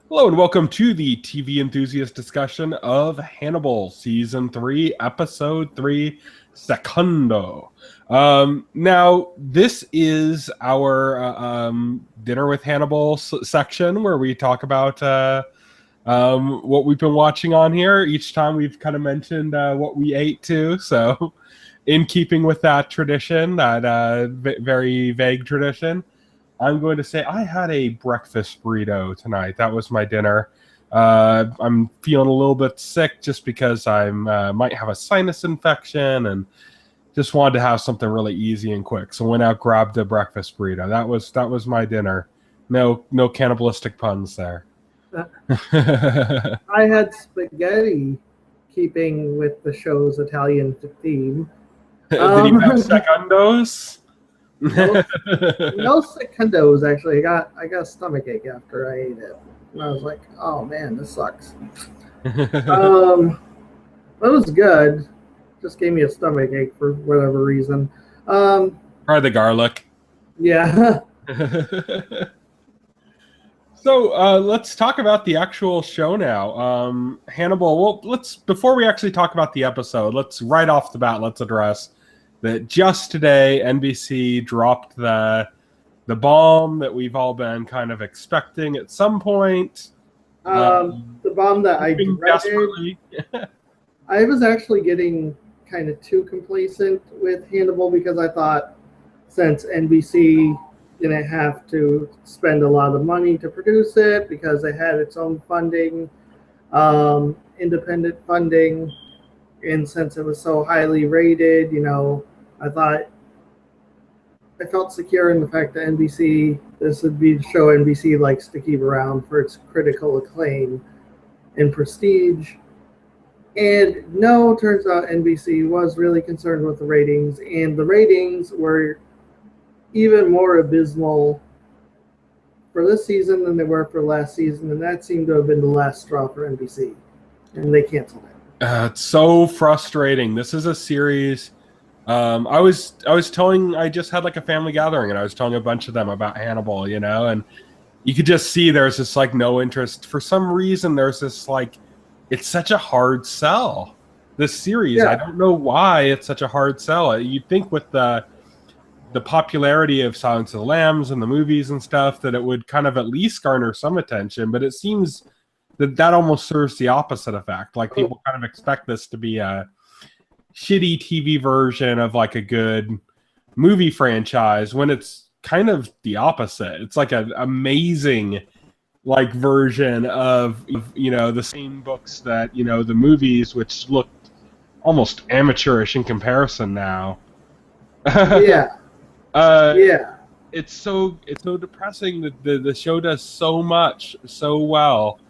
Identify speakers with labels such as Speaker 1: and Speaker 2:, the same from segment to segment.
Speaker 1: Hello and welcome to the TV Enthusiast discussion of Hannibal, Season 3, Episode 3, Secundo. Now, this is our Dinner with Hannibal section where we talk about what we've been watching on here. Each time we've kind of mentioned what we ate too, so in keeping with that tradition, that very vague tradition, I'm going to say I had a breakfast burrito tonight. That was my dinner. I'm feeling a little bit sick just because I might have a sinus infection and just wanted to have something really easy and quick. So went out, grabbed a breakfast burrito. That was my dinner. No cannibalistic puns there.
Speaker 2: I had spaghetti, keeping with the show's Italian theme.
Speaker 1: Did you have secondos?
Speaker 2: No secondos, actually. I got a stomach ache after I ate it. And I was like, oh man, this sucks. It was good. Just gave me a stomach ache for whatever reason.
Speaker 1: Try the garlic.
Speaker 2: Yeah.
Speaker 1: So let's talk about the actual show now. Hannibal, well, before we actually talk about the episode, let's right off the bat, let's address that just today NBC dropped the bomb that we've all been kind of expecting at some point.
Speaker 2: The bomb that I dreaded. I was actually getting kind of too complacent with Hannibal because I thought since NBC didn't have to spend a lot of money to produce it because it had its own funding, independent funding, and since it was so highly rated, I felt secure in the fact that this would be the show NBC likes to keep around for its critical acclaim and prestige. And no, turns out NBC was really concerned with the ratings, and the ratings were even more abysmal for this season than they were for last season, and that seemed to have been the last straw for NBC, and they canceled it.
Speaker 1: It's so frustrating. This is a series. I just had like a family gathering, and I was telling a bunch of them about Hannibal, and you could just see there's this like no interest. For some reason, there's this like, it's such a hard sell, this series. Yeah. I don't know why it's such a hard sell. You'd think with the popularity of Silence of the Lambs and the movies and stuff that it would kind of at least garner some attention, but it seems that almost serves the opposite effect. Like people kind of expect this to be a shitty TV version of like a good movie franchise when it's kind of the opposite. It's like an amazing like version of the same books that the movies, which looked almost amateurish in comparison now.
Speaker 2: Yeah.
Speaker 1: It's so depressing that the show does so much so well,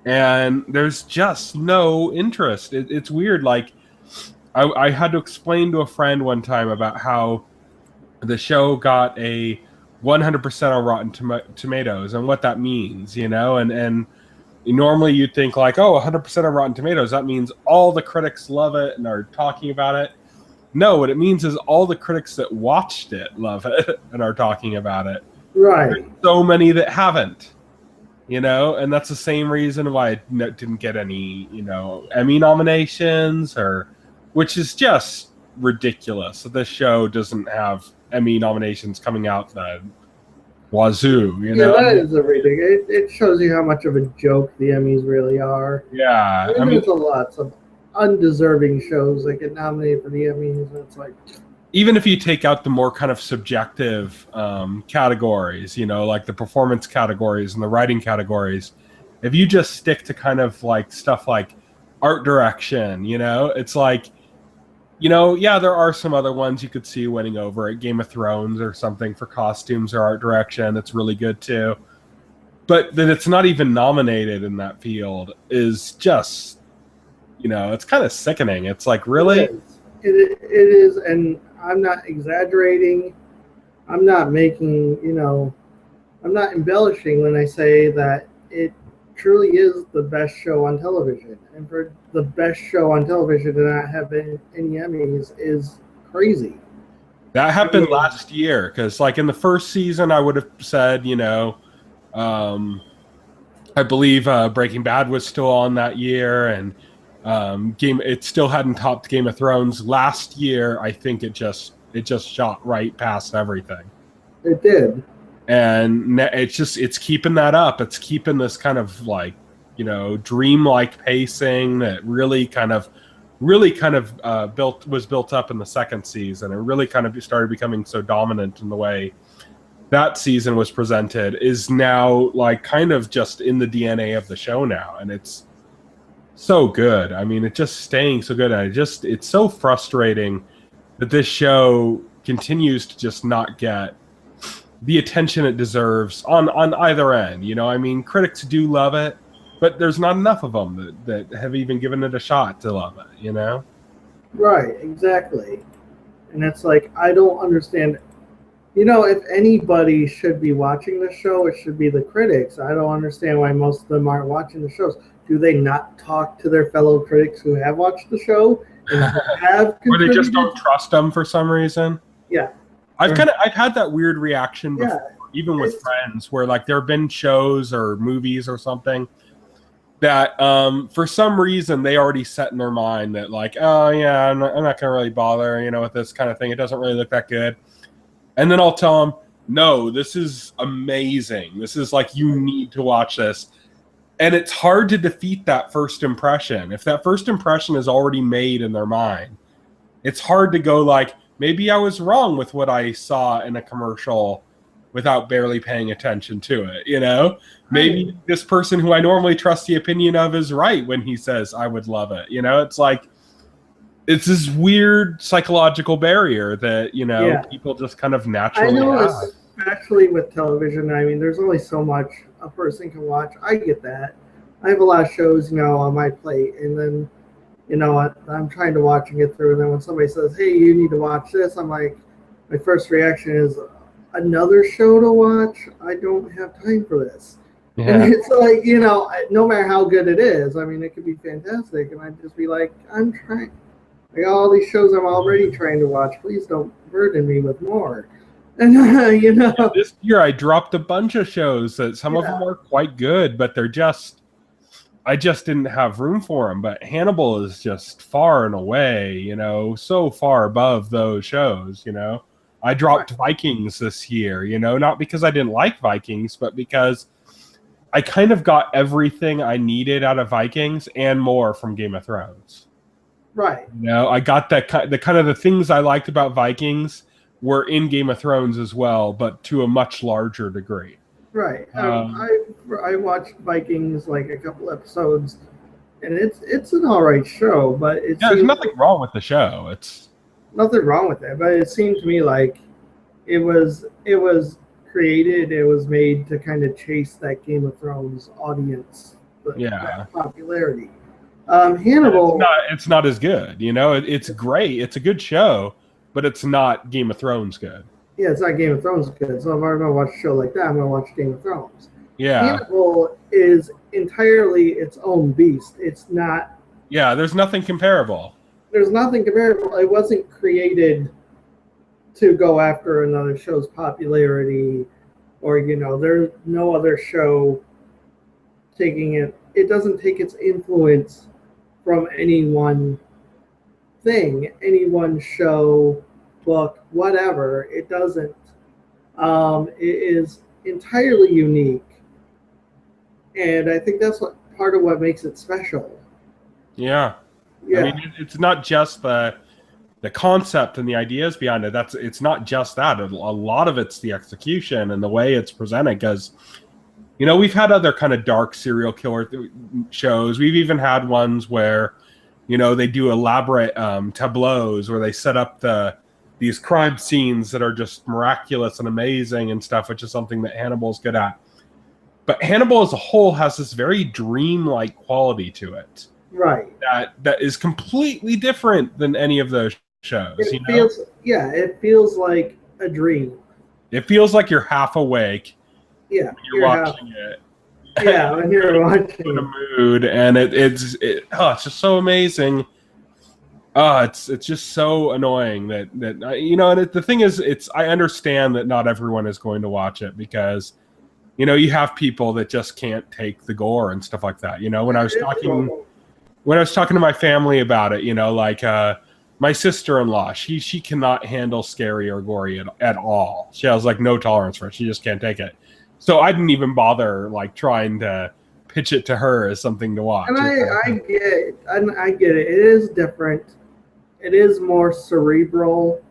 Speaker 1: and there's just no interest. It's weird. Like I had to explain to a friend one time about how the show got a 100% on Rotten Tomatoes and what that means, and normally you'd think like, oh, 100% on Rotten Tomatoes, that means all the critics love it and are talking about it. No, what it means is all the critics that watched it love it and are talking about it.
Speaker 2: Right.
Speaker 1: There's so many that haven't, and that's the same reason why it didn't get any, Emmy nominations, which is just ridiculous that this show doesn't have Emmy nominations coming out the wazoo,
Speaker 2: Yeah, that is a ridiculous. It shows you how much of a joke the Emmys really are.
Speaker 1: Yeah.
Speaker 2: There's a lot of undeserving shows that get nominated for the Emmys, and it's like,
Speaker 1: even if you take out the more kind of subjective categories, like the performance categories and the writing categories, if you just stick to kind of like stuff like art direction, it's like, yeah, there are some other ones you could see winning over at Game of Thrones or something for costumes or art direction. That's really good too. But that it's not even nominated in that field is just, it's kind of sickening. It's like, really?
Speaker 2: It is, and I'm not exaggerating. I'm not I'm not embellishing when I say that it truly is the best show on television. And for the best show on television to not have any Emmys is crazy.
Speaker 1: That happened last year because, like, in the first season, I would have said, I I believe Breaking Bad was still on that year, and it still hadn't topped Game of Thrones last year. I think it just shot right past everything.
Speaker 2: It did.
Speaker 1: And it's keeping that up. It's keeping this kind of like, dreamlike pacing that really kind of was built up in the second season. It really kind of started becoming so dominant in the way that season was presented, is now like kind of just in the DNA of the show now, and it's so good. I mean, it's just staying so good. It's so frustrating that this show continues to just not get the attention it deserves on either end. I mean, critics do love it, but there's not enough of them that have even given it a shot to love it.
Speaker 2: Right, exactly. And it's like, I don't understand. If anybody should be watching the show, it should be the critics. I don't understand why most of them aren't watching the shows. Do they not talk to their fellow critics who have watched the show and have
Speaker 1: or they just don't trust them for some reason?
Speaker 2: Yeah.
Speaker 1: I've had that weird reaction before, even with friends, where like there have been shows or movies or something that for some reason they already set in their mind that like, oh yeah, I'm not gonna really bother, with this kind of thing. It doesn't really look that good. And then I'll tell them, no, this is amazing. This is like, you need to watch this. And it's hard to defeat that first impression. If that first impression is already made in their mind, it's hard to go like, maybe I was wrong with what I saw in a commercial without barely paying attention to it, Maybe this person who I normally trust the opinion of is right when he says I would love it. It's like, it's this weird psychological barrier that, people just kind of naturally have.
Speaker 2: Especially with television. I mean, there's only so much a person can watch. I get that. I have a lot of shows, on my plate, and then, I'm trying to watch and get through, and then when somebody says, hey, you need to watch this, I'm like, my first reaction is, another show to watch? I don't have time for this. Yeah. And it's like, no matter how good it is, I mean, it could be fantastic, and I'd just be like, I'm trying. I got all these shows I'm already trying to watch. Please don't burden me with more. And,
Speaker 1: this year I dropped a bunch of shows that some of them are quite good, but I just didn't have room for them. But Hannibal is just far and away, so far above those shows, I dropped Vikings this year, not because I didn't like Vikings, but because I kind of got everything I needed out of Vikings and more from Game of Thrones.
Speaker 2: Right.
Speaker 1: I got the kind of the things I liked about Vikings were in Game of Thrones as well, but to a much larger degree.
Speaker 2: Right. I watched Vikings like a couple episodes, and it's an all right show, but
Speaker 1: there's nothing wrong with the show. It's
Speaker 2: nothing wrong with it, but it seemed to me like it was created, it was made to kind of chase that Game of Thrones audience, that popularity. Hannibal.
Speaker 1: It's not as good, It's great. It's a good show, but it's not Game of Thrones good.
Speaker 2: Yeah, it's not Game of Thrones good. So if I'm gonna watch a show like that, I'm gonna watch Game of Thrones.
Speaker 1: Yeah.
Speaker 2: Hannibal is entirely its own beast. It's not.
Speaker 1: Yeah, there's nothing comparable.
Speaker 2: There's nothing comparable. It wasn't created to go after another show's popularity, or there's no other show taking it. It doesn't take its influence from any one thing, any one show, book, whatever. It doesn't. It is entirely unique, and I think that's part of what makes it special.
Speaker 1: Yeah. I mean, it's not just the concept and the ideas behind it. It's not just that. A lot of it's the execution and the way it's presented. Because we've had other kind of dark serial killer shows. We've even had ones where, they do elaborate tableaus where they set up these crime scenes that are just miraculous and amazing and stuff, which is something that Hannibal's good at. But Hannibal as a whole has this very dreamlike quality to it.
Speaker 2: Right.
Speaker 1: That is completely different than any of those shows.
Speaker 2: It feels like a dream.
Speaker 1: It feels like you're half awake.
Speaker 2: Yeah.
Speaker 1: When you're watching it.
Speaker 2: Yeah, when you're watching.
Speaker 1: In a mood, and it's just so amazing. It's just so annoying that and the thing is, I understand that not everyone is going to watch it because You know, you have people that just can't take the gore and stuff like that. You know, when I was talking to my family about it, you know, like my sister-in-law, she cannot handle scary or gory at all. She has like no tolerance for it. She just can't take it. So I didn't even bother like trying to pitch it to her as something to watch.
Speaker 2: And I get it. I get it. It is different. It is more cerebral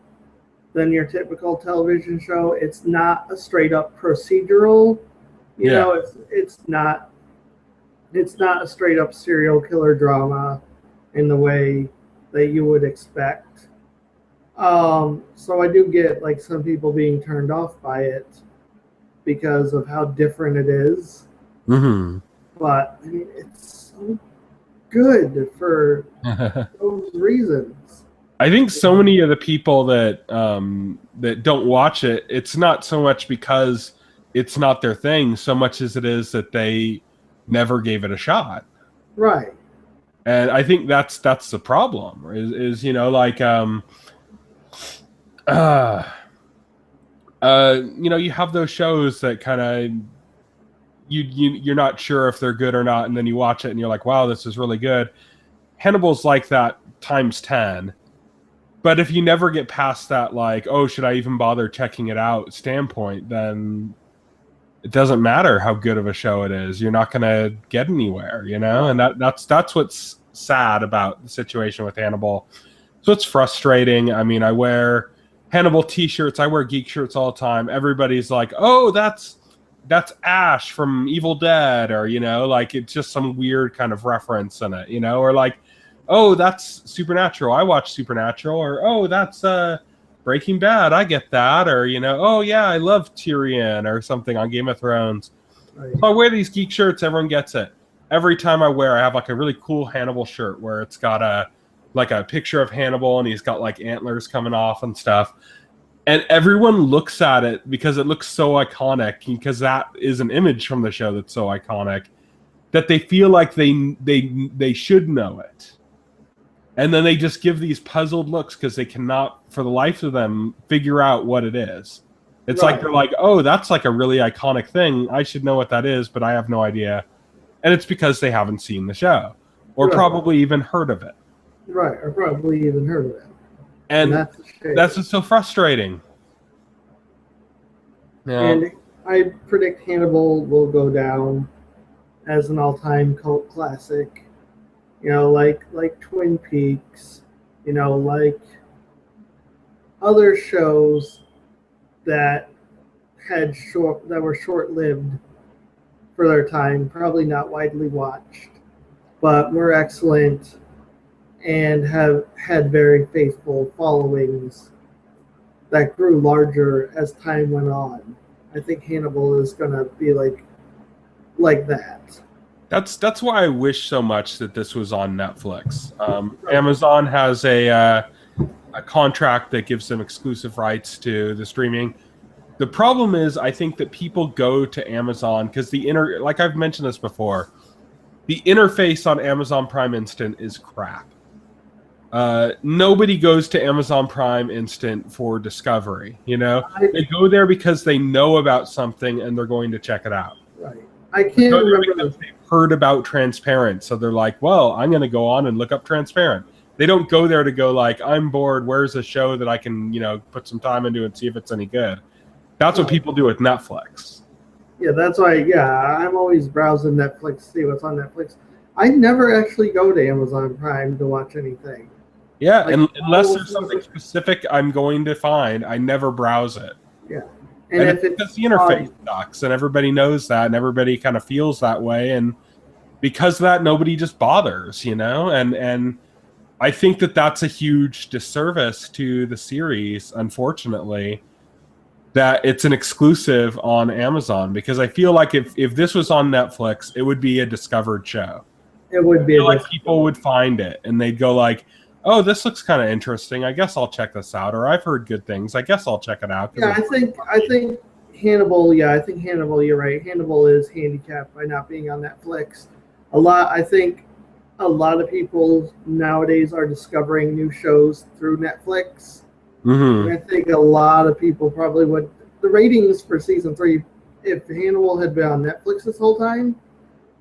Speaker 2: than your typical television show. It's not a straight up procedural. You know, it's not a straight up serial killer drama in the way that you would expect. So I do get like some people being turned off by it because of how different it is.
Speaker 1: Mm-hmm.
Speaker 2: But I mean, it's so good for those reasons.
Speaker 1: I think so many of the people that that don't watch it, it's not so much because it's not their thing, so much as it is that they never gave it a shot.
Speaker 2: Right.
Speaker 1: And I think that's the problem. Is you know, like you know, you have those shows that kind of you're not sure if they're good or not, and then you watch it and you're like, wow, this is really good. Hannibal's like that times 10. But if you never get past that, like, oh, should I even bother checking it out standpoint, then it doesn't matter how good of a show it is. You're not going to get anywhere, you know? And that's what's sad about the situation with Hannibal. So it's frustrating. I mean, I wear Hannibal t-shirts. I wear geek shirts all the time. Everybody's like, oh, that's Ash from Evil Dead, or, you know, like it's just some weird kind of reference in it, you know, or like, oh, that's Supernatural. I watch Supernatural. Or, oh, that's Breaking Bad. I get that. Or, you know, oh, yeah, I love Tyrion or something on Game of Thrones. Right. So I wear these geek shirts. Everyone gets it. Every time I have like a really cool Hannibal shirt where it's got a picture of Hannibal and he's got like antlers coming off and stuff. And everyone looks at it because it looks so iconic, because that is an image from the show that's so iconic that they feel like they should know it. And then they just give these puzzled looks because they cannot, for the life of them, figure out what it is. It's right. Like they're like, oh, that's like a really iconic thing. I should know what that is, but I have no idea. And it's because they haven't seen the show or probably even heard of it.
Speaker 2: Right, or probably even heard of it.
Speaker 1: And that's just so frustrating. Yeah.
Speaker 2: And I predict Hannibal will go down as an all-time cult classic. You know, like Twin Peaks, you know, like other shows that were short-lived for their time, probably not widely watched, but were excellent and have had very faithful followings that grew larger as time went on. I think Hannibal is going to be like that.
Speaker 1: That's why I wish so much that this was on Netflix. Amazon has a contract that gives them exclusive rights to the streaming. The problem is, I think that people go to Amazon because like I've mentioned this before, the interface on Amazon Prime Instant is crap. Nobody goes to Amazon Prime Instant for discovery. You know, they go there because they know about something and they're going to check it out.
Speaker 2: Right. I can't remember.
Speaker 1: They've heard about Transparent, so they're like, well, I'm going to go on and look up Transparent. They don't go there to go like, I'm bored, where's a show that I can, you know, put some time into and see if it's any good. That's what people do with Netflix.
Speaker 2: Yeah, that's why, I'm always browsing Netflix to see what's on Netflix. I never actually go to Amazon Prime to watch anything.
Speaker 1: Yeah, like, unless there's something specific I'm going to find, I never browse it.
Speaker 2: Yeah.
Speaker 1: And if it's the interface sucks, and everybody knows that, and everybody kind of feels that way, and because of that, nobody just bothers, you know? And I think that that's a huge disservice to the series, unfortunately, that it's an exclusive on Amazon, because I feel like if this was on Netflix, it would be a discovered show.
Speaker 2: It would be.
Speaker 1: Like people would find it, and they'd go like, oh, this looks kind of interesting. I guess I'll check this out. Or I've heard good things. I guess I'll check it out.
Speaker 2: Yeah, I think Hannibal. Yeah, I think Hannibal. You're right. Hannibal is handicapped by not being on Netflix. I think a lot of people nowadays are discovering new shows through Netflix.
Speaker 1: Mm-hmm.
Speaker 2: And I think a lot of people probably would. The ratings for season 3 if Hannibal had been on Netflix this whole time,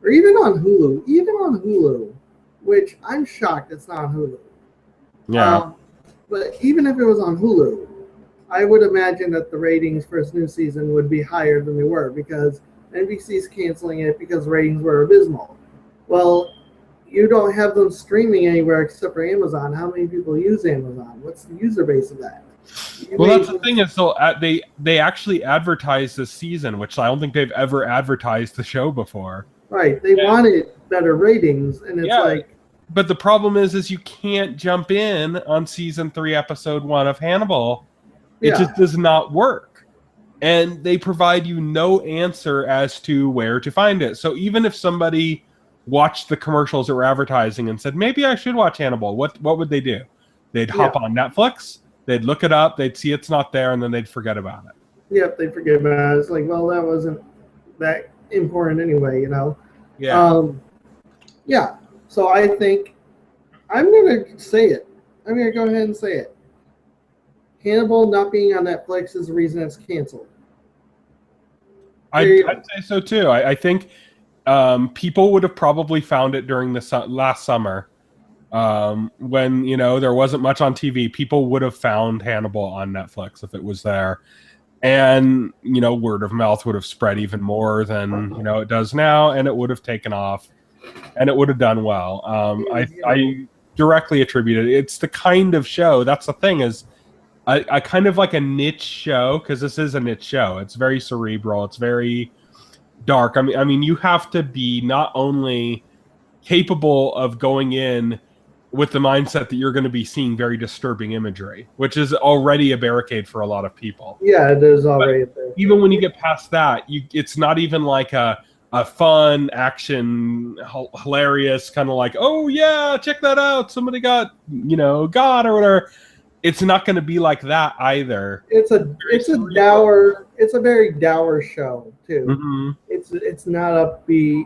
Speaker 2: or even on Hulu, which I'm shocked it's not on Hulu.
Speaker 1: Yeah.
Speaker 2: But even if it was on Hulu, I would imagine that the ratings for its new season would be higher than they were because NBC's canceling it because ratings were abysmal. Well, you don't have them streaming anywhere except for Amazon. How many people use Amazon? What's the user base of that?
Speaker 1: Well, that's the thing is, so they actually advertised this season, which I don't think they've ever advertised the show before.
Speaker 2: Right, they wanted better ratings, and it's like.
Speaker 1: But the problem is you can't jump in on season 3, episode 1 of Hannibal. It just does not work, and they provide you no answer as to where to find it. So even if somebody watched the commercials that were advertising and said, maybe I should watch Hannibal, what would they do? They'd hop on Netflix, they'd look it up, they'd see it's not there, and then they'd forget about it.
Speaker 2: Yep, they'd forget about it. It's like, well, that wasn't that important anyway, you know?
Speaker 1: Yeah.
Speaker 2: So I think I'm going to say it. I'm going to go ahead and say it. Hannibal not being on Netflix is the reason it's canceled.
Speaker 1: I'd say so too. I think people would have probably found it during the last summer when there wasn't much on TV. People would have found Hannibal on Netflix if it was there, and word of mouth would have spread even more than it does now, and it would have taken off, and it would have done well. I directly attribute it. It's the kind of show. That's the thing is. I kind of like a niche show, because this is a niche show. It's very cerebral. It's very dark. I mean, you have to be not only capable of going in with the mindset that you're going to be seeing very disturbing imagery, which is already a barricade for a lot of people.
Speaker 2: Yeah, it is already there.
Speaker 1: Even when you get past that, it's not even like a fun, action, hilarious kind of like, oh yeah, check that out. Somebody got, God or whatever. It's not going to be like that either.
Speaker 2: It's a very dour show too. Mm-hmm. It's not upbeat.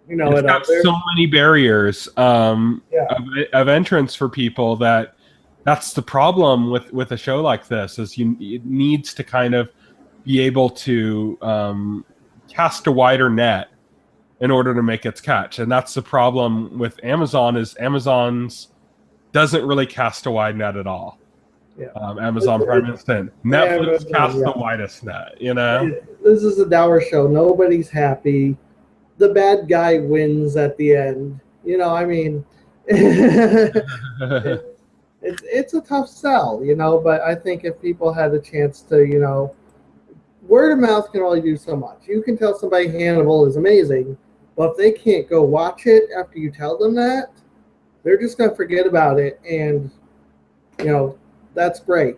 Speaker 1: It's got so many barriers of entrance for people that's the problem with a show like this. Is it needs to kind of be able to cast a wider net in order to make its catch, and that's the problem with Amazon. Is Amazon's doesn't really cast a wide net at all. Yeah. Amazon Prime Instant. Netflix casts the widest net,
Speaker 2: This is a dour show. Nobody's happy. The bad guy wins at the end. I mean, it's a tough sell, but I think if people had a chance to, word of mouth can only do so much. You can tell somebody Hannibal is amazing, but if they can't go watch it after you tell them that, they're just going to forget about it, and, that's great.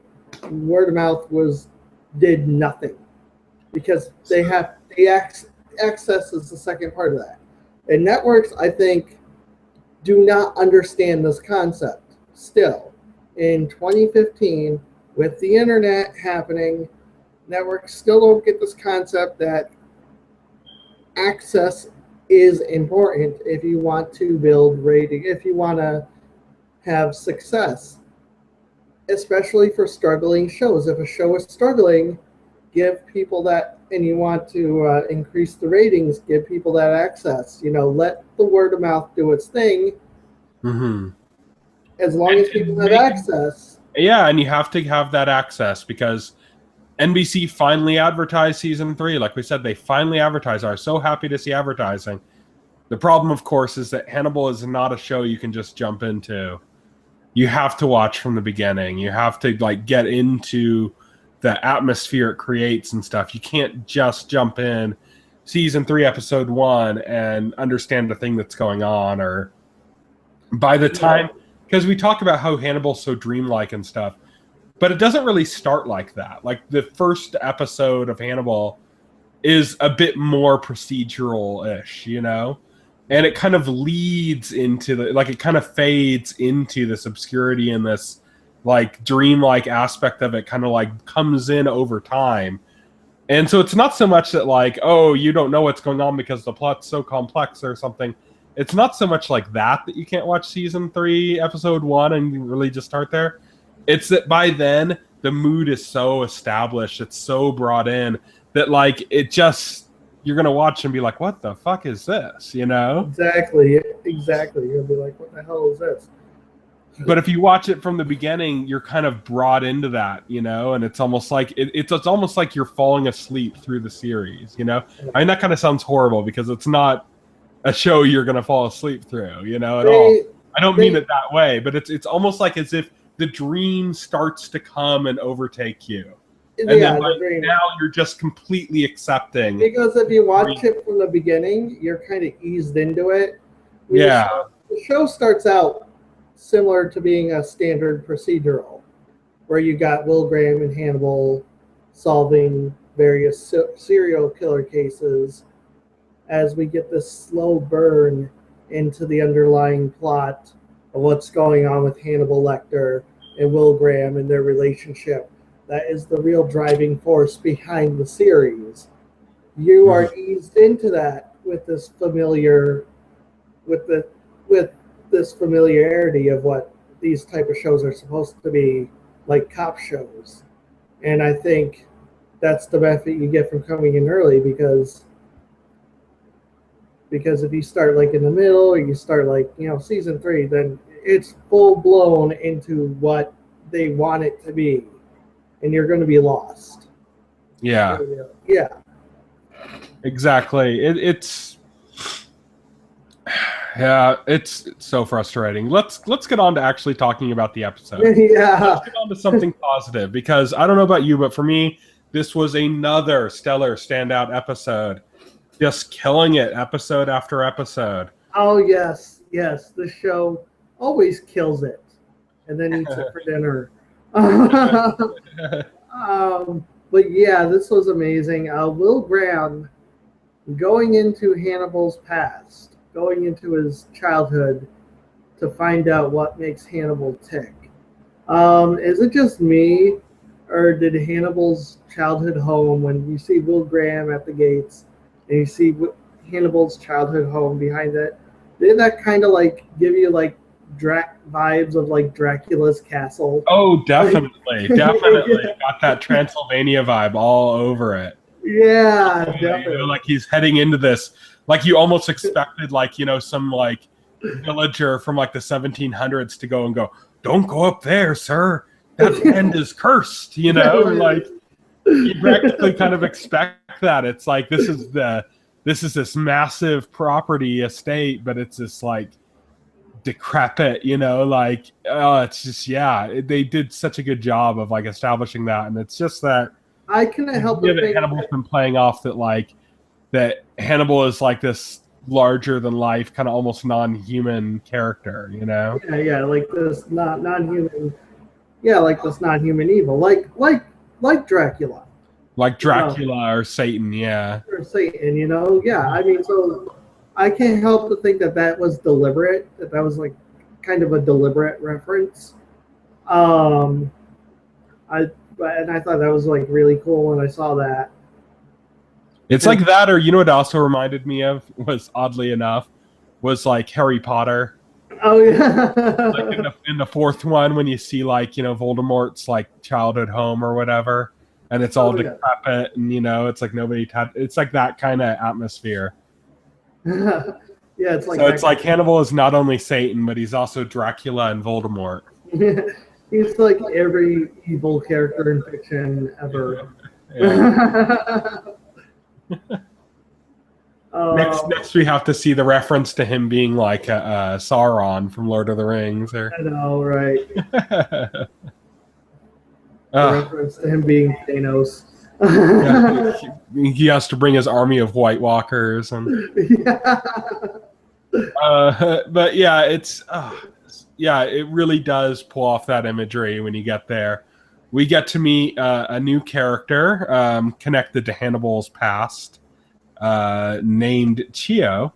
Speaker 2: Word of mouth did nothing because they have the access is the second part of that. And networks, I think, do not understand this concept still. In 2015, with the internet happening, networks still don't get this concept that access is important if you want to build rating, if you want to have success, especially for struggling shows. If a show is struggling, give people that, and you want to increase the ratings, give people that access. Let the word of mouth do its thing.
Speaker 1: Mm-hmm.
Speaker 2: As long as people have access.
Speaker 1: Yeah, and you have to have that access because NBC finally advertised season 3. Like we said, they finally advertised. I was so happy to see advertising. The problem, of course, is that Hannibal is not a show you can just jump into. You have to watch from the beginning. You have to get into the atmosphere it creates and stuff. You can't just jump in season 3, episode 1 and understand the thing that's going on. Or by the time, because we talk about how Hannibal's so dreamlike and stuff, but it doesn't really start like that. Like the first episode of Hannibal is a bit more procedural-ish, and it kind of leads into it kind of fades into this obscurity and this dreamlike aspect of it kind of comes in over time. And so it's not so much that oh, you don't know what's going on because the plot's so complex or something. It's not so much like that you can't watch season 3, episode 1 and really just start there. It's that by then the mood is so established, it's so brought in that like it just you're gonna watch and be like, what the fuck is this? You know?
Speaker 2: Exactly. You'll be like, what the hell is this?
Speaker 1: But if you watch it from the beginning, you're kind of brought into that, you know, and it's almost like it's almost like you're falling asleep through the series, you know. I mean, that kind of sounds horrible because it's not a show you're going to fall asleep through, you know, at all. I don't mean it that way, but it's almost like as if the dream starts to come and overtake you, and then like, now you're just completely accepting.
Speaker 2: Because if you watch it from the beginning, you're kind of eased into it.
Speaker 1: Yeah,
Speaker 2: the show starts out similar to being a standard procedural, where you got Will Graham and Hannibal solving various serial killer cases as we get this slow burn into the underlying plot of what's going on with Hannibal Lecter and Will Graham and their relationship. That is the real driving force behind the series. You are eased into that with this this familiarity of what these type of shows are supposed to be, like cop shows. And I think that's the benefit you get from coming in early, because if you start like in the middle, or you start like, you know, season 3, then it's full blown into what they want it to be, and you're going to be lost.
Speaker 1: Yeah, exactly. It's so frustrating. Let's get on to actually talking about the episode. Let's get on to something positive, because I don't know about you, but for me, this was another stellar standout episode. Just killing it episode after episode.
Speaker 2: Oh yes, the show always kills it, and then eats it for dinner. But yeah, this was amazing. Will Graham going into Hannibal's past, going into his childhood to find out what makes Hannibal tick. Is it just me, or did Hannibal's childhood home, when you see Will Graham at the gates and you see Hannibal's childhood home behind it, did that kind of like give you like vibes of like Dracula's castle?
Speaker 1: Oh, definitely. Got that Transylvania vibe all over it.
Speaker 2: Yeah, definitely.
Speaker 1: You know, like he's heading into this, like you almost expected, like, you know, some like villager from like the 1700s to go, don't go up there, sir. That land is cursed, you know? Like you practically kind of expect that. It's like this is this massive property estate, but it's this like decrepit, you know, like it's just, yeah, they did such a good job of like establishing that. And it's just that
Speaker 2: I couldn't help but think
Speaker 1: Hannibal's been playing off that Hannibal is like this larger than life, kind of almost non-human character, you know?
Speaker 2: Yeah, like this non-human. Yeah, like this non-human evil, like Dracula.
Speaker 1: Like Dracula or Satan, yeah.
Speaker 2: Or Satan, you know? Yeah, I mean, so I can't help but think that was deliberate, that was like kind of a deliberate reference. I thought that was like really cool when I saw that.
Speaker 1: It's like that, or you know what it also reminded me of, was oddly enough, was like Harry Potter.
Speaker 2: Oh yeah.
Speaker 1: Like in the fourth one, when you see like, you know, Voldemort's like childhood home or whatever, and it's all decrepit, and you know, it's like it's like that kind of atmosphere.
Speaker 2: Yeah, it's like
Speaker 1: so. It's like Hannibal is not only Satan, but he's also Dracula and Voldemort.
Speaker 2: He's like every evil character in fiction ever.
Speaker 1: Next we have to see the reference to him being like Sauron from Lord of the Rings. Or...
Speaker 2: I know, right? Reference to him being Thanos.
Speaker 1: He has to bring his army of White Walkers, and but yeah, it really does pull off that imagery when you get there. We get to meet a new character connected to Hannibal's past, named Chio.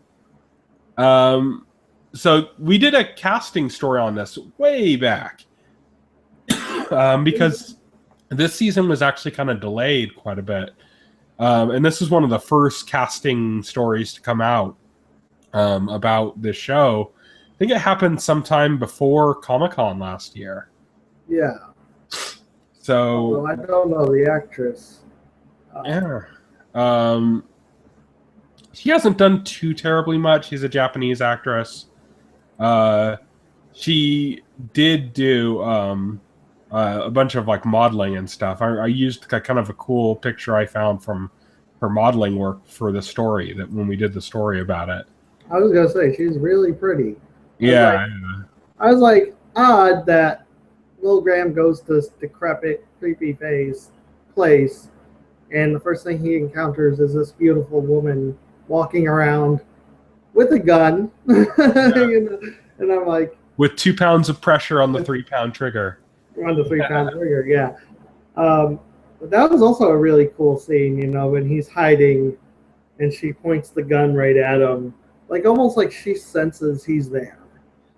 Speaker 1: So we did a casting story on this way back, because this season was actually kind of delayed quite a bit. And this is one of the first casting stories to come out about this show. I think it happened sometime before Comic-Con last year.
Speaker 2: Yeah.
Speaker 1: So
Speaker 2: I don't know the actress.
Speaker 1: Yeah. She hasn't done too terribly much. She's a Japanese actress. Uh, she did do a bunch of like modeling and stuff. I used kind of a cool picture I found from her modeling work for the story that when we did the story about it.
Speaker 2: I was gonna say she's really pretty.
Speaker 1: Yeah,
Speaker 2: I was like odd that Will Graham goes to this decrepit, creepy place, and the first thing he encounters is this beautiful woman walking around with a gun. And I'm like,
Speaker 1: with 2 pounds of pressure on the 3-pound trigger.
Speaker 2: On the 3-pound trigger, yeah. But that was also a really cool scene, when he's hiding and she points the gun right at him, like almost like she senses he's there.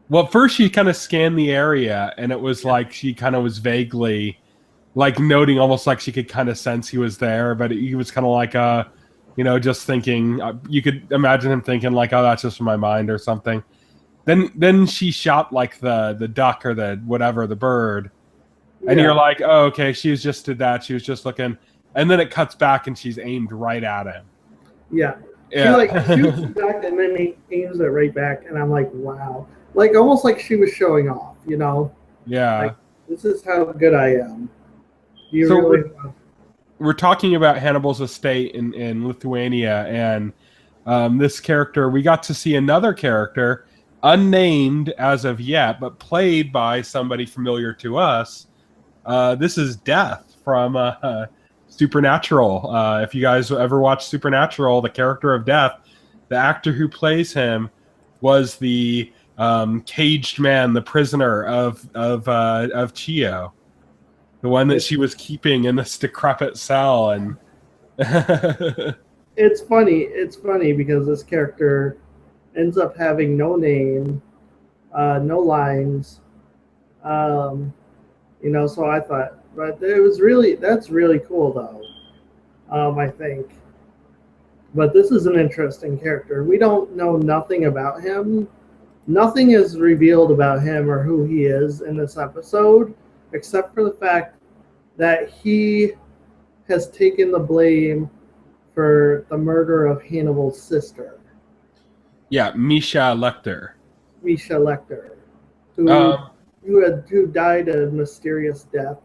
Speaker 1: Well, first she kind of scanned the area, and it was like she kind of was vaguely, like noting almost like she could kind of sense he was there, but he was kind of like, just thinking. You could imagine him thinking like, "Oh, that's just in my mind" or something. Then she shot like the duck or the whatever, the bird, and you're like, "Oh, okay." She was just did that. She was just looking, and then it cuts back, and she's aimed right at him.
Speaker 2: Yeah. She like shoots back, and then he aims it right back, and I'm like, wow. Like almost like she was showing off,
Speaker 1: Yeah.
Speaker 2: Like, this is how good I am.
Speaker 1: We're talking about Hannibal's estate in Lithuania, and this character, we got to see another character, unnamed as of yet, but played by somebody familiar to us. This is Death from Supernatural. If you guys ever watched Supernatural, the character of Death, the actor who plays him was the caged man, the prisoner of Chio, the one that she was keeping in this decrepit cell. And
Speaker 2: it's funny because this character ends up having no name, no lines, so I thought, but that's really cool though, I think. But this is an interesting character. We don't know nothing about him. Nothing is revealed about him or who he is in this episode, except for the fact that he has taken the blame for the murder of Hannibal's sister.
Speaker 1: Yeah, Misha Lecter.
Speaker 2: Misha Lecter, who died a mysterious death.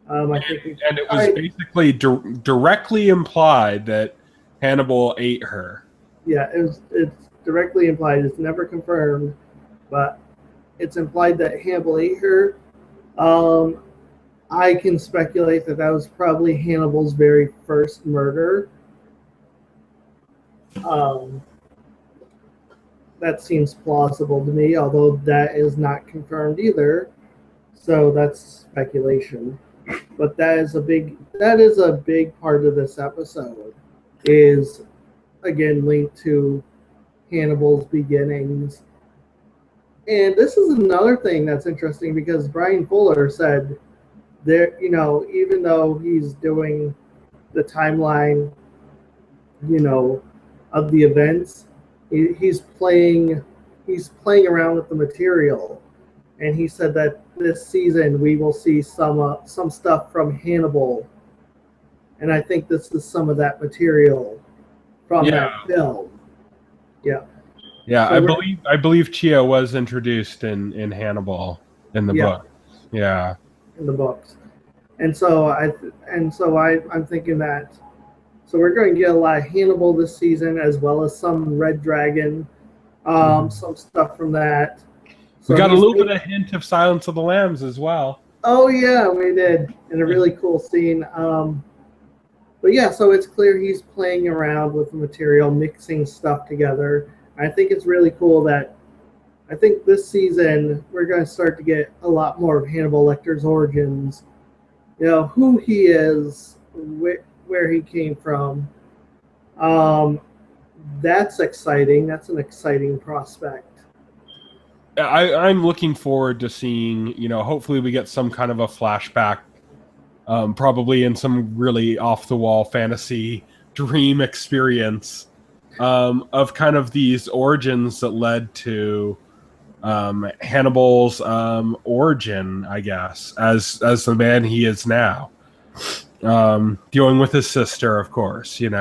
Speaker 2: I think
Speaker 1: and it was basically directly implied that Hannibal ate her.
Speaker 2: Yeah, it's directly implied. It's never confirmed, but it's implied that Hannibal ate her. I can speculate that was probably Hannibal's very first murder. That seems plausible to me, although that is not confirmed either. So that's speculation. But that is a big part of this episode, is again linked to Hannibal's beginnings. And this is another thing that's interesting because Brian Fuller said there, even though he's doing the timeline, of the events, he's playing around with the material. And he said that this season we will see some stuff from Hannibal, and I think this is some of that material from that film. Yeah.
Speaker 1: Yeah, so I believe Chio was introduced in Hannibal in the book. Yeah.
Speaker 2: In the books. And so I'm thinking that we're going to get a lot of Hannibal this season, as well as some Red Dragon, some stuff from that.
Speaker 1: So we got a little bit of hint of Silence of the Lambs as well.
Speaker 2: Oh yeah, we did, in a really cool scene. But yeah, so it's clear he's playing around with the material, mixing stuff together. I think it's really cool that I think this season we're going to start to get a lot more of Hannibal Lecter's origins. Who he is, where he came from. That's exciting. That's an exciting prospect.
Speaker 1: I'm looking forward to seeing, hopefully we get some kind of a flashback, probably in some really off-the-wall fantasy dream experience of kind of these origins that led to Hannibal's origin, I guess, as the man he is now. dealing with his sister, of course, and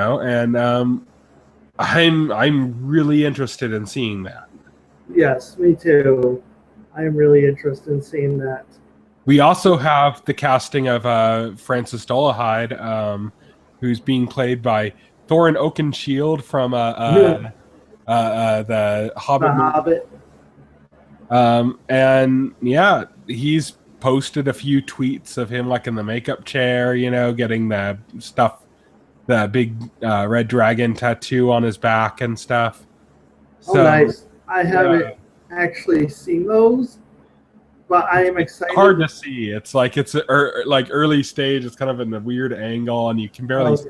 Speaker 1: I'm really interested in seeing that.
Speaker 2: Yes, me too. I'm really interested in seeing that.
Speaker 1: We also have the casting of Francis Dolarhyde, who's being played by Thorin Oakenshield from the
Speaker 2: The
Speaker 1: Hobbit movie.
Speaker 2: Hobbit.
Speaker 1: And yeah, he's posted a few tweets of him like in the makeup chair, getting the big red dragon tattoo on his back and stuff.
Speaker 2: Oh,
Speaker 1: So
Speaker 2: nice. I haven't
Speaker 1: yeah,
Speaker 2: actually seen those, but I am
Speaker 1: it's
Speaker 2: excited.
Speaker 1: hard to see. It's like like early stage. It's kind of in the weird angle, and you can barely.
Speaker 2: Okay.
Speaker 1: See.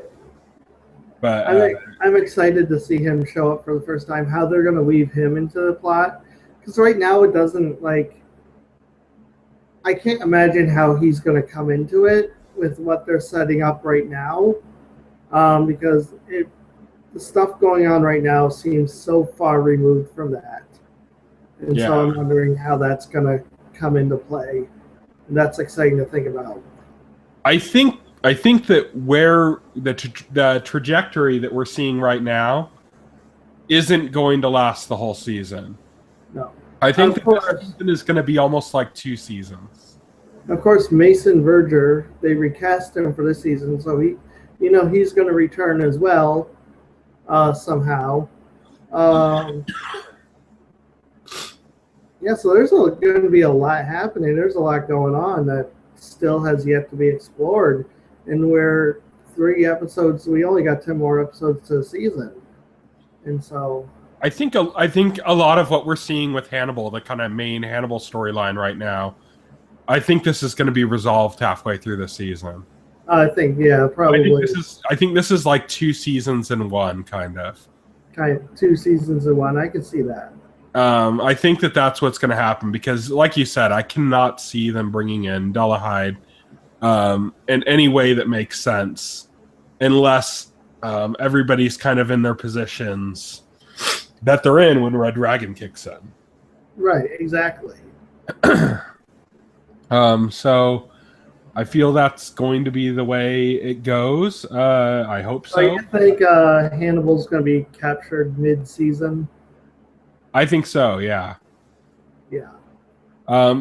Speaker 1: But
Speaker 2: I'm excited to see him show up for the first time. How they're going to weave him into the plot, because right now it doesn't like. I can't imagine how he's going to come into it with what they're setting up right now, because the stuff going on right now seems so far removed from that, and
Speaker 1: yeah.
Speaker 2: so I'm wondering how that's going to come into play, and that's exciting to think about.
Speaker 1: I think that where the trajectory that we're seeing right now isn't going to last the whole season.
Speaker 2: No.
Speaker 1: I think this season is going to be almost like 2 seasons.
Speaker 2: Of course, Mason Verger, they recast him for this season, so he's going to return as well somehow. Yeah, so there's going to be a lot happening. There's a lot going on that still has yet to be explored, and we're 3 episodes. We only got 10 more episodes to the season, and so
Speaker 1: I think a lot of what we're seeing with Hannibal, the kind of main Hannibal storyline right now, I think this is going to be resolved halfway through the season.
Speaker 2: I think, yeah, probably.
Speaker 1: I think this is like 2 seasons in one, kind of.
Speaker 2: 2 seasons in one. I can see that.
Speaker 1: I think that's what's going to happen because, like you said, I cannot see them bringing in Dolarhyde in any way that makes sense, unless everybody's kind of in their positions that they're in when Red Dragon kicks in.
Speaker 2: Right, exactly.
Speaker 1: So I feel that's going to be the way it goes. I hope so.
Speaker 2: You think Hannibal's going to be captured mid-season?
Speaker 1: I think so, yeah.
Speaker 2: Yeah.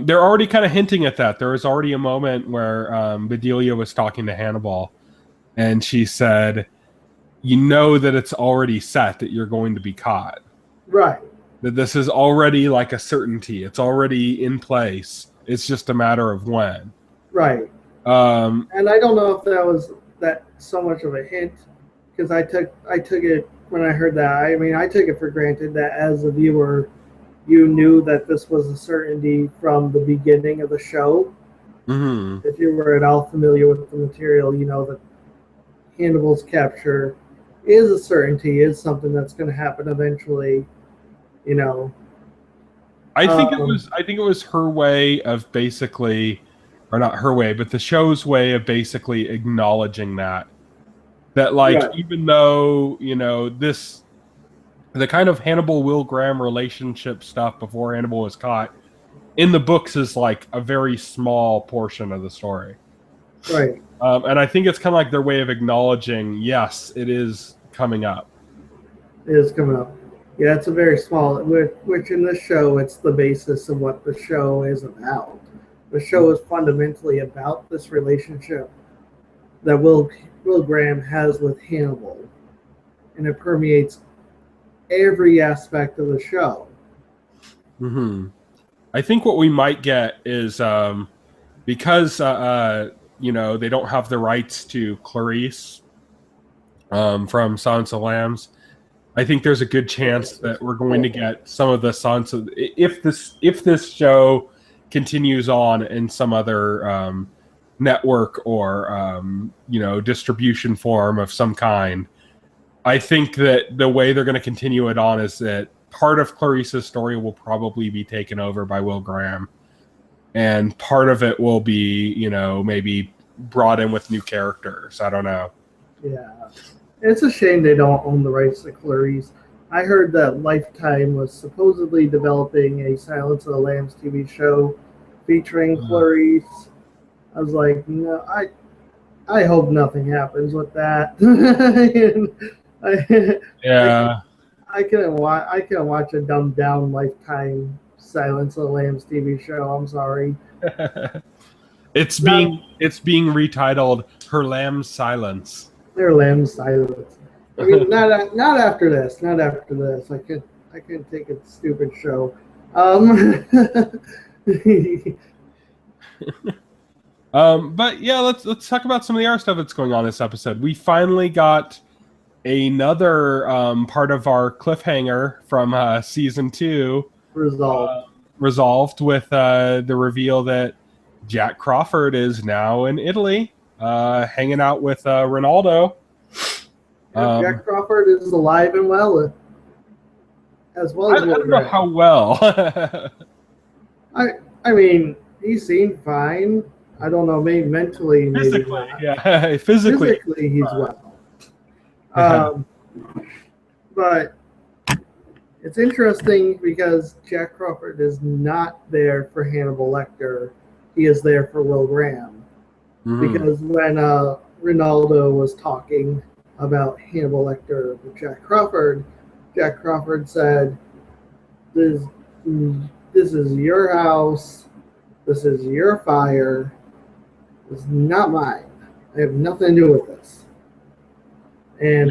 Speaker 1: They're already kind of hinting at that. There was already a moment where Bedelia was talking to Hannibal, and she said, you know that it's already set that you're going to be caught.
Speaker 2: Right.
Speaker 1: That this is already like a certainty. It's already in place. It's just a matter of when.
Speaker 2: Right. And I don't know if that was that so much of a hint, because I took it when I heard that. I mean, I took it for granted that as a viewer, you knew that this was a certainty from the beginning of the show.
Speaker 1: Mm-hmm.
Speaker 2: If you were at all familiar with the material, you know that Hannibal's capture is a certainty, is something that's going to happen eventually. You know.
Speaker 1: I think it was her way of basically, or not her way, but the show's way of basically acknowledging that like, yeah, even though, the kind of Hannibal Will Graham relationship stuff before Hannibal was caught in the books is like a very small portion of the story.
Speaker 2: Right.
Speaker 1: And I think it's kind of like their way of acknowledging, yes, it is coming up.
Speaker 2: It is coming up. Yeah, it's a very small, which in this show, it's the basis of what the show is about. The show is fundamentally about this relationship that Will Graham has with Hannibal, and it permeates every aspect of the show.
Speaker 1: Mm-hmm. I think what we might get is because they don't have the rights to Clarice from Silence of the Lambs. I think there's a good chance that we're going to get some of the Silence of, if this show continues on in some other network or distribution form of some kind. I think that the way they're going to continue it on is that part of Clarice's story will probably be taken over by Will Graham, and part of it will be, maybe brought in with new characters. I don't know.
Speaker 2: Yeah. It's a shame they don't own the rights to Clarice. I heard that Lifetime was supposedly developing a Silence of the Lambs TV show featuring Clarice. I was like, no, I hope nothing happens with that.
Speaker 1: Yeah.
Speaker 2: I couldn't watch a dumbed down Lifetime Silence of the Lambs TV show. I'm sorry.
Speaker 1: It's
Speaker 2: Not
Speaker 1: being retitled Her Lamb's Silence.
Speaker 2: their Lambs Silence. I mean, not after this. Not after this. I can't take a stupid show.
Speaker 1: But yeah, let's talk about some of the other stuff that's going on this episode. We finally got another part of our cliffhanger from season 2 resolved with the reveal that Jack Crawford is now in Italy, hanging out with Ronaldo.
Speaker 2: Jack Crawford is alive and well, as well as
Speaker 1: I don't know how well.
Speaker 2: I mean, he seemed fine. I don't know, maybe mentally,
Speaker 1: physically,
Speaker 2: maybe
Speaker 1: yeah, physically
Speaker 2: he's well. But it's interesting because Jack Crawford is not there for Hannibal Lecter. He is there for Will Graham. Because when Ronaldo was talking about Hannibal Lecter with Jack Crawford said, this is your house. This is your fire. It's not mine. I have nothing to do with this. And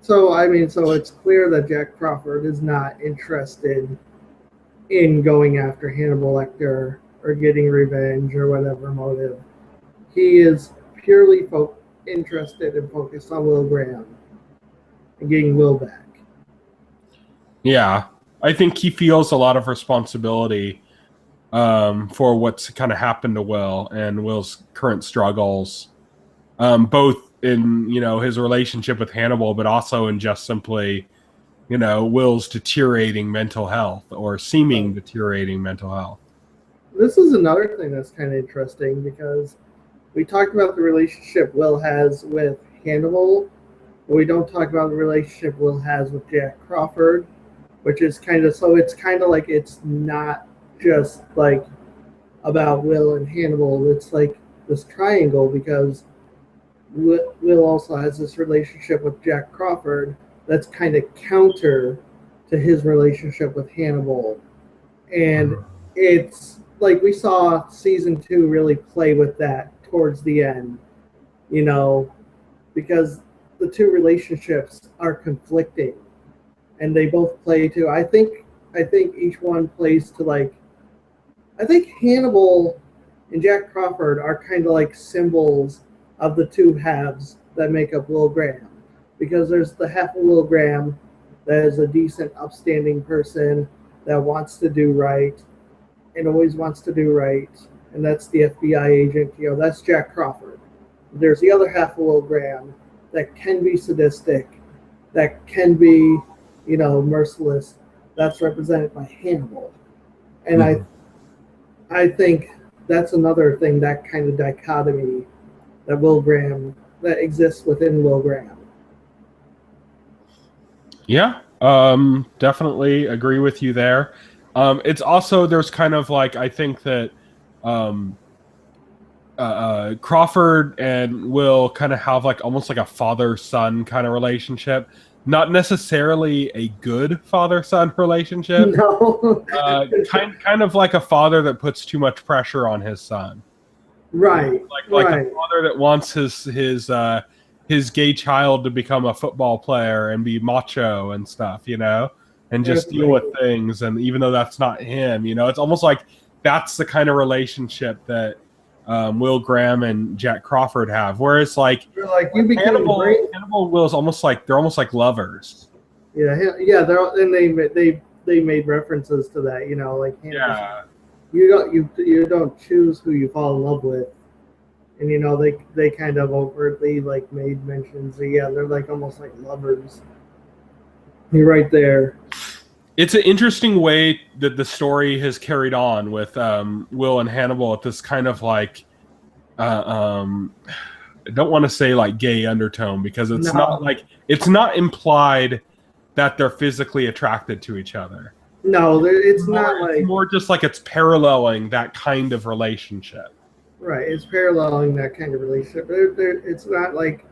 Speaker 2: so it's clear that Jack Crawford is not interested in going after Hannibal Lecter or getting revenge or whatever motive. He is purely interested and focused on Will Graham and getting Will back.
Speaker 1: Yeah, I think he feels a lot of responsibility for what's kind of happened to Will and Will's current struggles, both in his relationship with Hannibal, but also in just simply Will's deteriorating mental health or seeming deteriorating mental health.
Speaker 2: This is another thing that's kind of interesting because we talked about the relationship Will has with Hannibal, but we don't talk about the relationship Will has with Jack Crawford, which is it's kind of like it's not just like about Will and Hannibal. It's like this triangle because Will also has this relationship with Jack Crawford that's kind of counter to his relationship with Hannibal. And it's like we saw season 2 really play with that towards the end, because the two relationships are conflicting and they both play to, I think each one plays to I think Hannibal and Jack Crawford are kind of like symbols of the two halves that make up Will Graham, because there's the half of Will Graham that is a decent, upstanding person that wants to do right and always wants to do right, and that's the FBI agent. That's Jack Crawford. There's the other half of Will Graham that can be sadistic, that can be, merciless. That's represented by Hannibal, and I think that's another thing, that kind of dichotomy that exists within Will Graham.
Speaker 1: Yeah, definitely agree with you there. It's also, there's kind of like, I think that Crawford and Will kind of have like almost like a father-son kind of relationship. Not necessarily a good father-son relationship.
Speaker 2: No.
Speaker 1: kind of like a father that puts too much pressure on his son.
Speaker 2: Right.
Speaker 1: Like a father that wants his gay child to become a football player and be macho and stuff, and just deal with things. And even though that's not him, it's almost like that's the kind of relationship that Will Graham and Jack Crawford have. Whereas Hannibal Will's almost like they're almost like lovers.
Speaker 2: Yeah. They made references to that. You don't choose who you fall in love with, and they kind of overtly made mentions. They're almost like lovers. You're right there.
Speaker 1: It's an interesting way that the story has carried on with Will and Hannibal at this kind of I don't want to say gay undertone, because it's not implied that they're physically attracted to each other.
Speaker 2: No, it's not
Speaker 1: more just it's paralleling that kind of relationship.
Speaker 2: Right, it's paralleling that kind of relationship. It's not like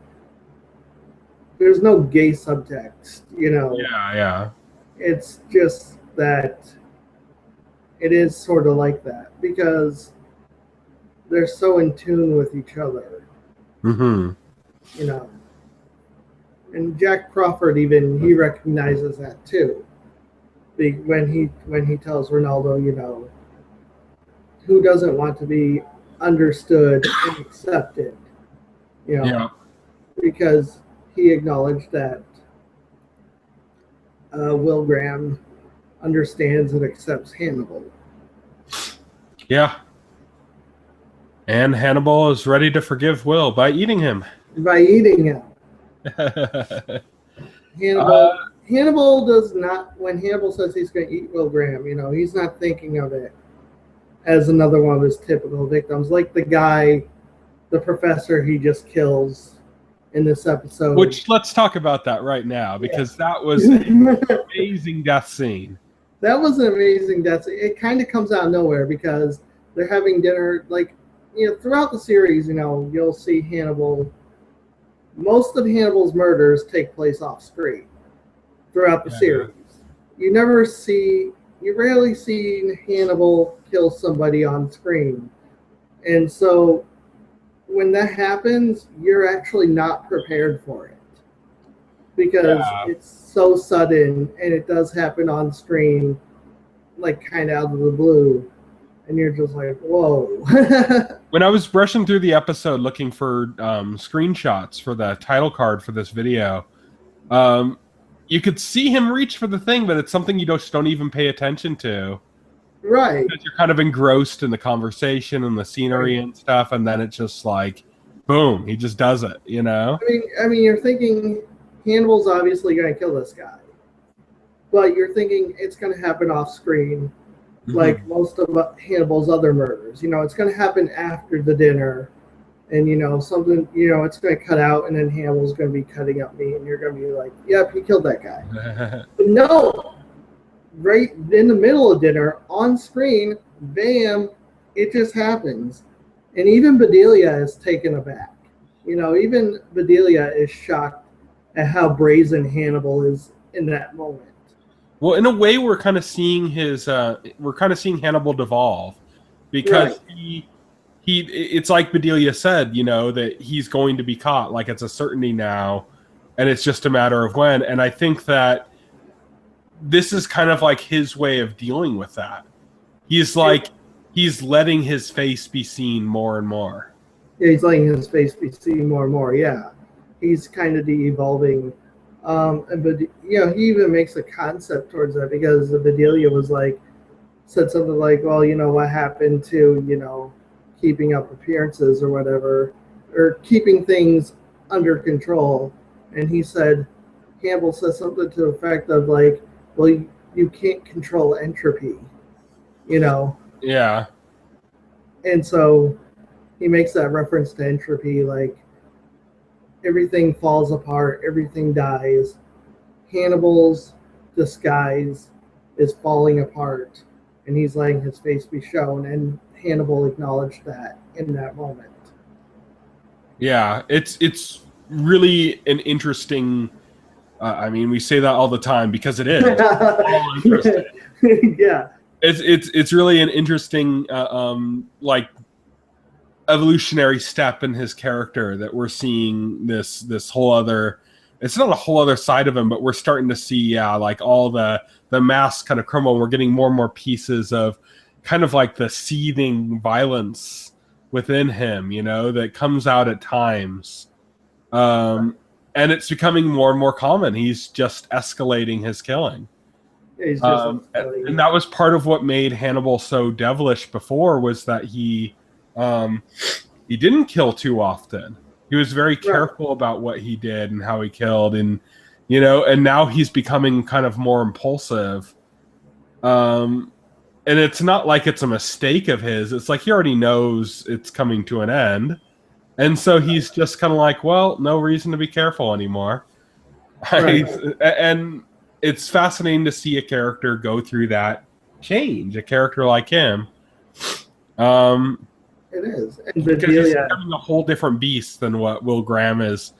Speaker 2: there's no gay subtext, you know.
Speaker 1: Yeah, yeah.
Speaker 2: It's just that it is sort of like that because they're so in tune with each other,
Speaker 1: Mm-hmm.
Speaker 2: you know. And Jack Crawford even he recognizes that too. When he tells Ronaldo, you know, who doesn't want to be understood and accepted, you know,
Speaker 1: Yeah.
Speaker 2: because he acknowledged that Will Graham understands and accepts Hannibal.
Speaker 1: Yeah. And Hannibal is ready to forgive Will by eating him.
Speaker 2: By eating him.
Speaker 1: uh,
Speaker 2: Hannibal does not, when Hannibal says he's going to eat Will Graham, you know, he's not thinking of it as another one of his typical victims, like the professor he just kills in this episode.
Speaker 1: which let's talk about that right now because that was an amazing death scene.
Speaker 2: That was an amazing death scene. It kind of comes out of nowhere because they're having dinner, like, you know, throughout the series, you know, you'll see Hannibal. Most of Hannibal's murders take place off screen throughout the series. You rarely see Hannibal kill somebody on screen. And so when that happens, you're actually not prepared for it because it's so sudden and it does happen on screen, like kind of out of the blue. And you're just like, whoa.
Speaker 1: When I was brushing through the episode looking for screenshots for the title card for this video, you could see him reach for the thing, but it's something you don't even pay attention to.
Speaker 2: Right.
Speaker 1: Because you're kind of engrossed in the conversation and the scenery and stuff, and then it's just like, boom, he just does it, you know?
Speaker 2: I mean, you're thinking Hannibal's obviously going to kill this guy, but you're thinking it's going to happen off screen, like most of Hannibal's other murders. You know, it's going to happen after the dinner, and you know something. You know, it's going to cut out, and then Hannibal's going to be cutting up meat, and you're going to be like, "Yep, he killed that guy." But no, right in the middle of dinner, on screen, bam, it just happens, and even Bedelia is taken aback. You know, even Bedelia is shocked at how brazen Hannibal is in that moment.
Speaker 1: Well, in a way, we're kind of seeing Hannibal devolve because it's like Bedelia said, you know, that he's going to be caught, like it's a certainty now, and it's just a matter of when. And I think that this is kind of like his way of dealing with that. He's letting his face be seen more and more.
Speaker 2: Yeah, he's letting his face be seen more and more. Yeah, he's kind of de-evolving. But you know, he even makes a concept towards that because Bedelia said something like, "Well, you know, what happened to, you know, keeping up appearances or whatever, or keeping things under control?" And he said, Hannibal says something to the effect of like, "Well, you can't control entropy, you know."
Speaker 1: Yeah.
Speaker 2: And so he makes that reference to entropy, like everything falls apart, everything dies. Hannibal's disguise is falling apart, and he's letting his face be shown, and Hannibal acknowledged that in that moment.
Speaker 1: Yeah, it's really an interesting. I mean, we say that all the time because it is. All interesting.
Speaker 2: Yeah,
Speaker 1: it's really an interesting like evolutionary step in his character that we're seeing this whole other. It's not a whole other side of him, but we're starting to see like all the masks kind of crumble. We're getting more and more pieces of kind of like the seething violence within him, you know, that comes out at times. And it's becoming more and more common. He's just escalating his killing.
Speaker 2: Yeah, he's just
Speaker 1: and that was part of what made Hannibal so devilish before was that he didn't kill too often. He was very careful about what he did and how he killed, and you know, and now he's becoming kind of more impulsive. And it's not like it's a mistake of his. It's like he already knows it's coming to an end. And so he's just kind of like, well, no reason to be careful anymore. Right. And it's fascinating to see a character go through that change, a character like him.
Speaker 2: It is. And
Speaker 1: because he's
Speaker 2: Bedelia,
Speaker 1: becoming a whole different beast than what Will Graham is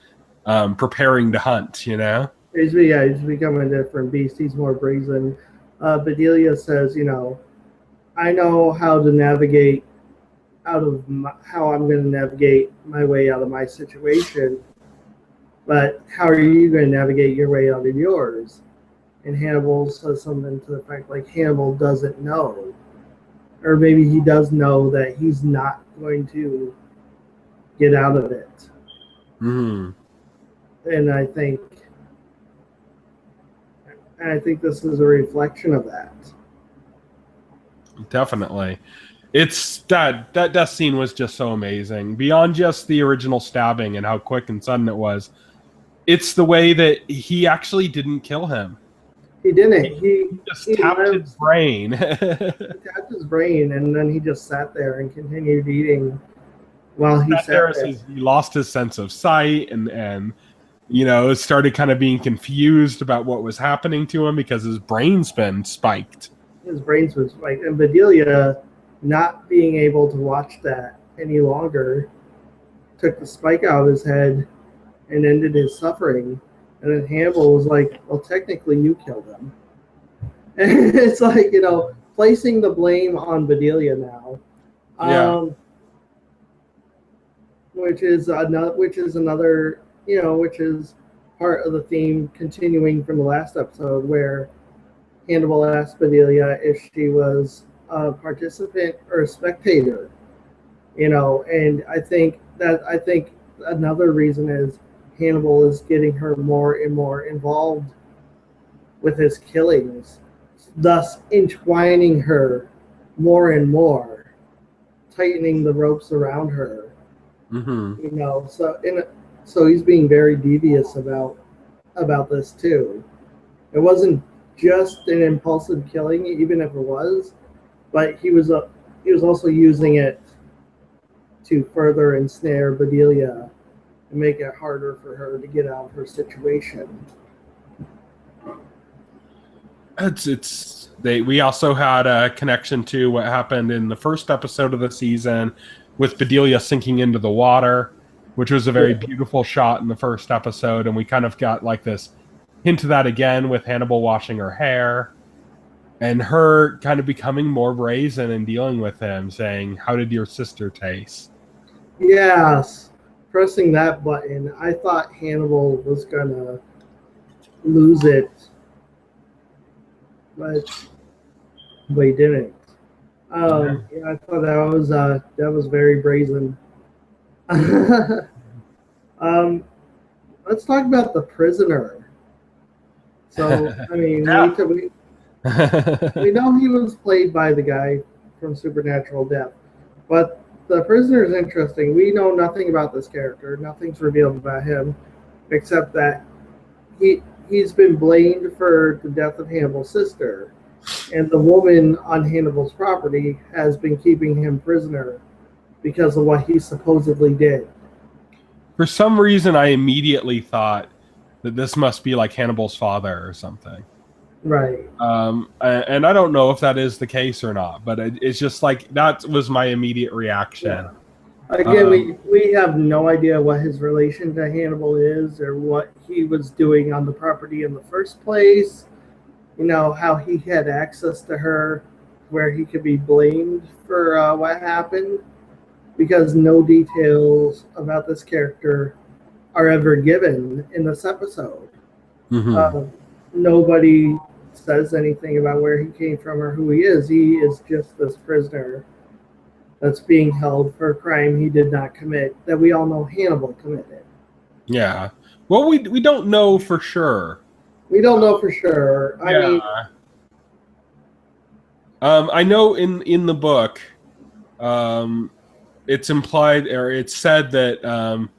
Speaker 1: preparing to hunt. You know.
Speaker 2: he's becoming a different beast. He's more brazen. Bedelia says, I know how to navigate how I'm going to navigate my way out of my situation, but how are you going to navigate your way out of yours? And Hannibal says something to the fact like Hannibal doesn't know, or maybe he does know that he's not going to get out of it.
Speaker 1: Mm-hmm.
Speaker 2: And I think this is a reflection of that.
Speaker 1: Definitely. It's that death scene was just so amazing. Beyond just the original stabbing and how quick and sudden it was, it's the way that he actually didn't kill him.
Speaker 2: He didn't.
Speaker 1: He just tapped his brain.
Speaker 2: He tapped his brain, and then he just sat there and continued eating while he sat there.
Speaker 1: He lost his sense of sight and started kind of being confused about what was happening to him because his brain's been spiked.
Speaker 2: His brain's been spiked. And Bedelia, not being able to watch that any longer, took the spike out of his head and ended his suffering. And then Hannibal was like, well, technically you killed him. And it's like, placing the blame on Bedelia now.
Speaker 1: Yeah.
Speaker 2: Which is another, which is part of the theme continuing from the last episode where Hannibal asked Bedelia if she was a participant or a spectator, and I think another reason is Hannibal is getting her more and more involved with his killings, thus entwining her more and more, tightening the ropes around her.
Speaker 1: Mm-hmm.
Speaker 2: So he's being very devious about this too. It wasn't just an impulsive killing, even if it was, but he was also using it to further ensnare Bedelia and make it harder for her to get out of her situation.
Speaker 1: We also had a connection to what happened in the first episode of the season with Bedelia sinking into the water, which was a very beautiful shot in the first episode, and we kind of got like this hint of that again with Hannibal washing her hair and her kind of becoming more brazen and dealing with him, saying, "How did your sister taste?"
Speaker 2: Yes, pressing that button. I thought Hannibal was gonna lose it, but he didn't. I thought that was very brazen. Let's talk about the prisoner. So, I mean, we know he was played by the guy from Supernatural Death, but the prisoner is interesting. We know nothing about this character. Nothing's revealed about him, except that he's been blamed for the death of Hannibal's sister, and the woman on Hannibal's property has been keeping him prisoner because of what he supposedly did.
Speaker 1: For some reason, I immediately thought that this must be like Hannibal's father or something.
Speaker 2: Right.
Speaker 1: And I don't know if that is the case or not, but it's just like that was my immediate reaction.
Speaker 2: Yeah. Again, we have no idea what his relation to Hannibal is or what he was doing on the property in the first place. How he had access to her where he could be blamed for what happened, because no details about this character are ever given in this episode.
Speaker 1: Mm-hmm.
Speaker 2: Nobody says anything about where he came from or who he is. He is just this prisoner that's being held for a crime he did not commit, that we all know Hannibal committed.
Speaker 1: Yeah. Well, we don't know for sure.
Speaker 2: We don't know for sure.
Speaker 1: I know in the book, it's implied or it's said that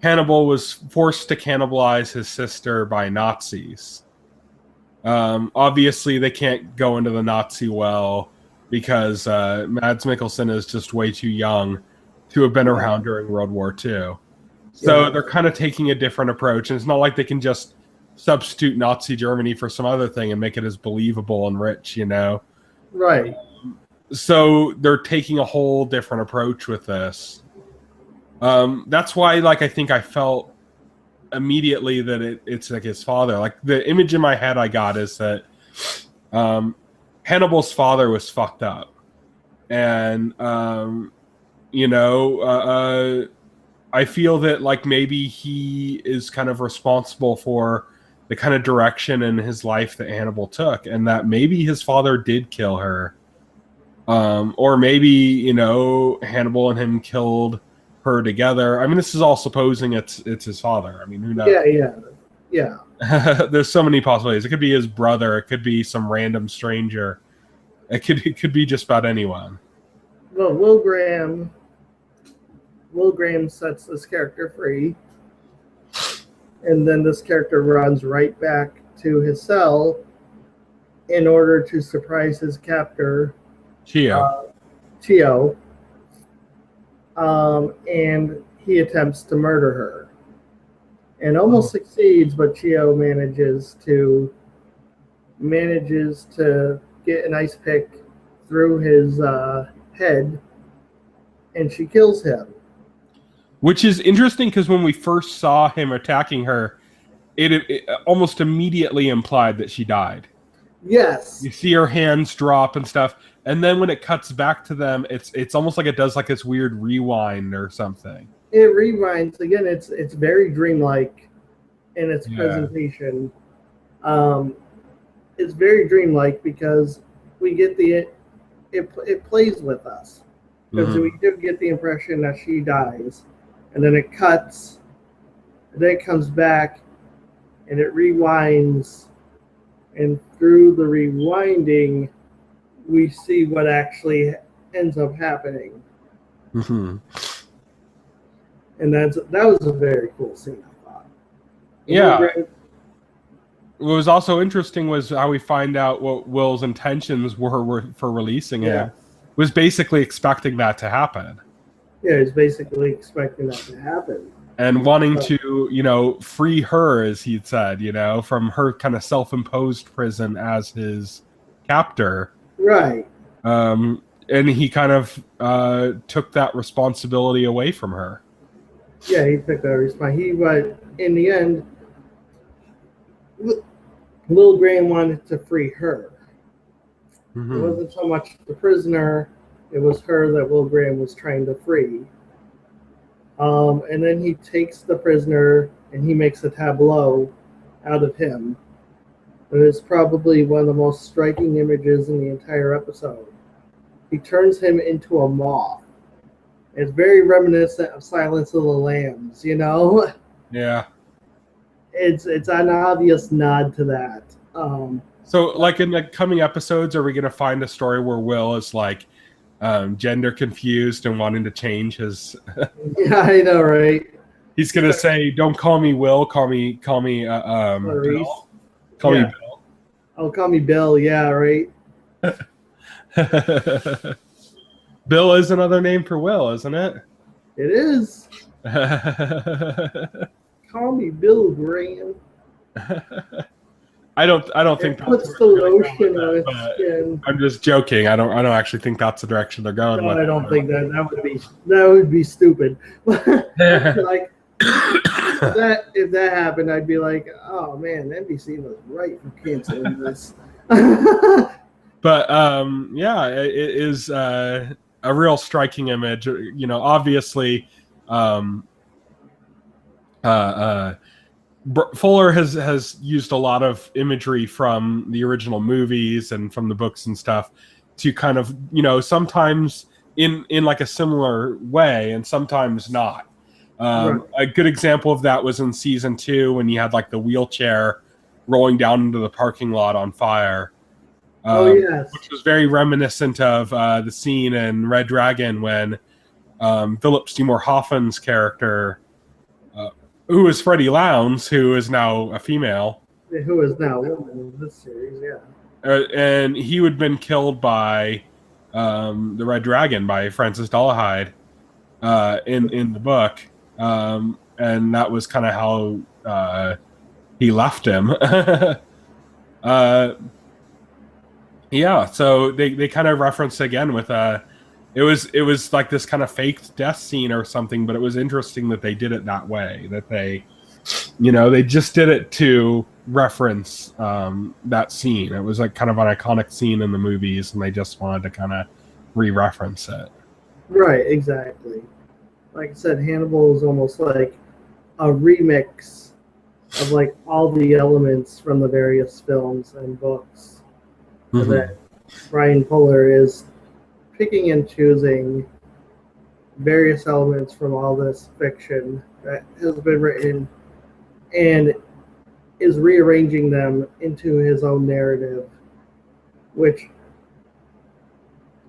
Speaker 1: Hannibal was forced to cannibalize his sister by Nazis. Obviously, they can't go into the Nazi well because Mads Mikkelsen is just way too young to have been around during World War II. So they're kind of taking a different approach, and it's not like they can just substitute Nazi Germany for some other thing and make it as believable and rich,
Speaker 2: Right.
Speaker 1: so they're taking a whole different approach with this. That's why, like, I think I felt immediately that it's like his father. Like, the image in my head I got is that Hannibal's father was fucked up, and I feel that, like, maybe he is kind of responsible for the kind of direction in his life that Hannibal took, and that maybe his father did kill her, or maybe Hannibal and him killed her together. I mean, this is all supposing it's his father. I mean, who knows?
Speaker 2: Yeah.
Speaker 1: There's so many possibilities. It could be his brother. It could be some random stranger. It could be just about anyone.
Speaker 2: Well, Will Graham sets this character free, and then this character runs right back to his cell in order to surprise his captor,
Speaker 1: Chio.
Speaker 2: And he attempts to murder her and almost succeeds, but Chio manages to get an ice pick through his head, and she kills him.
Speaker 1: Which is interesting, because when we first saw him attacking her, it almost immediately implied that she died.
Speaker 2: Yes.
Speaker 1: You see her hands drop and stuff, and then when it cuts back to them, it's almost like it does like this weird rewind or something.
Speaker 2: It rewinds again. It's very dreamlike in its presentation. It's very dreamlike because we get it plays with us, because we do get the impression that she dies, and then it cuts, and then it comes back, and it rewinds, and through the rewinding, we see what actually ends up happening.
Speaker 1: Mm-hmm.
Speaker 2: And that was a very cool scene, I thought.
Speaker 1: Yeah. What was also interesting was how we find out what Will's intentions were for releasing it. Was basically expecting that to happen.
Speaker 2: Yeah, he's basically expecting that to happen.
Speaker 1: And wanting to, free her, as he'd said, from her kind of self-imposed prison as his captor.
Speaker 2: Right.
Speaker 1: And he kind of took that responsibility away from her.
Speaker 2: Yeah, he took that responsibility. But in the end, Will Graham wanted to free her. Mm-hmm. It wasn't so much the prisoner, it was her that Will Graham was trying to free. And then he takes the prisoner and he makes a tableau out of him. It is probably one of the most striking images in the entire episode. He turns him into a moth. It's very reminiscent of Silence of the Lambs,
Speaker 1: Yeah.
Speaker 2: It's an obvious nod to that.
Speaker 1: So, like, in the coming episodes, are we going to find a story where Will is like gender confused and wanting to change his?
Speaker 2: Yeah, I know, right?
Speaker 1: He's going to say, "Don't call me Will. Call me Bill. Call me Bill."
Speaker 2: Oh, call me Bill. Yeah, right.
Speaker 1: Bill is another name for Will, isn't it?
Speaker 2: It is. Call me Bill Graham.
Speaker 1: I don't think
Speaker 2: that puts the lotion on its skin.
Speaker 1: I'm just joking. I don't actually think that's the direction they're going.
Speaker 2: No, I don't think that would be stupid. Like if that happened, I'd be like, oh man, NBC was right for canceling this.
Speaker 1: But it is a real striking image. Obviously, Fuller has used a lot of imagery from the original movies and from the books and stuff to kind of, sometimes in like a similar way and sometimes not. Right. A good example of that was in season 2 when you had like the wheelchair rolling down into the parking lot on fire.
Speaker 2: Yes.
Speaker 1: Which was very reminiscent of the scene in Red Dragon when Philip Seymour Hoffman's character, who is Freddie Lowndes, who is now a female.
Speaker 2: Who is now a woman in this series, yeah.
Speaker 1: And he had been killed by the Red Dragon, by Francis Dolarhyde in the book. And that was kind of how he left him. Yeah, so they kind of referenced again with it was like this kind of faked death scene or something, but it was interesting that they did it that way. That they just did it to reference that scene. It was like kind of an iconic scene in the movies, and they just wanted to kind of re-reference it.
Speaker 2: Right, exactly. Like I said, Hannibal is almost like a remix of like all the elements from the various films and books that Brian Fuller is picking and choosing various elements from all this fiction that has been written and is rearranging them into his own narrative, which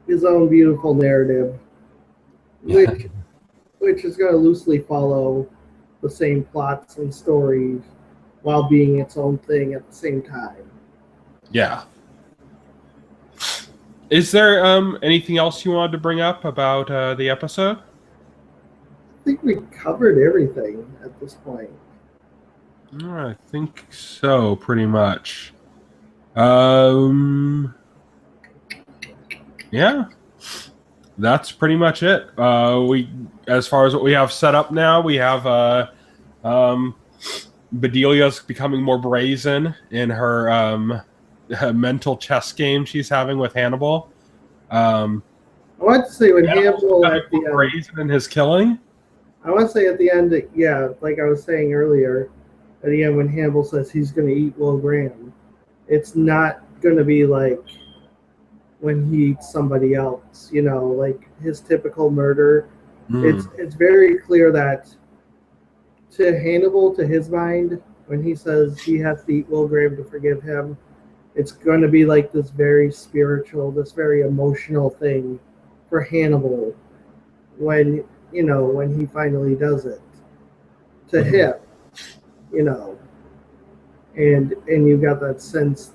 Speaker 2: his own beautiful narrative, which is going to loosely follow the same plots and stories while being its own thing at the same time.
Speaker 1: Yeah. Is there anything else you wanted to bring up about the episode?
Speaker 2: I think we covered everything at this point.
Speaker 1: I think so, pretty much. Yeah, that's pretty much it. As far as what we have set up now, we have Bedelia's becoming more brazen in her mental chess game she's having with Hannibal.
Speaker 2: I want to say when Hannibal at the
Speaker 1: brazen in his killing.
Speaker 2: I want to say at the end, yeah, like I was saying earlier, at the end when Hannibal says he's going to eat Will Graham, it's not going to be like when he eats somebody else, like his typical murder. It's very clear that to Hannibal, to his mind, when he says he has to eat Will Graham to forgive him, it's going to be like this very spiritual, this very emotional thing for Hannibal when he finally does it to him, and you got that sense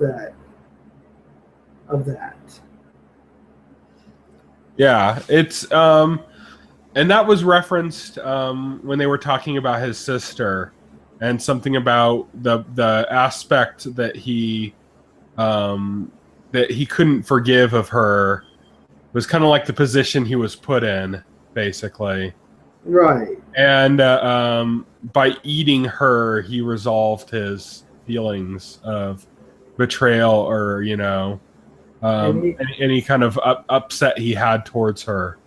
Speaker 2: of that.
Speaker 1: Yeah, it's and that was referenced when they were talking about his sister and something about the aspect that he couldn't forgive of her was kind of like the position he was put in, basically.
Speaker 2: Right.
Speaker 1: And by eating her, he resolved his feelings of betrayal or, any kind of upset he had towards her.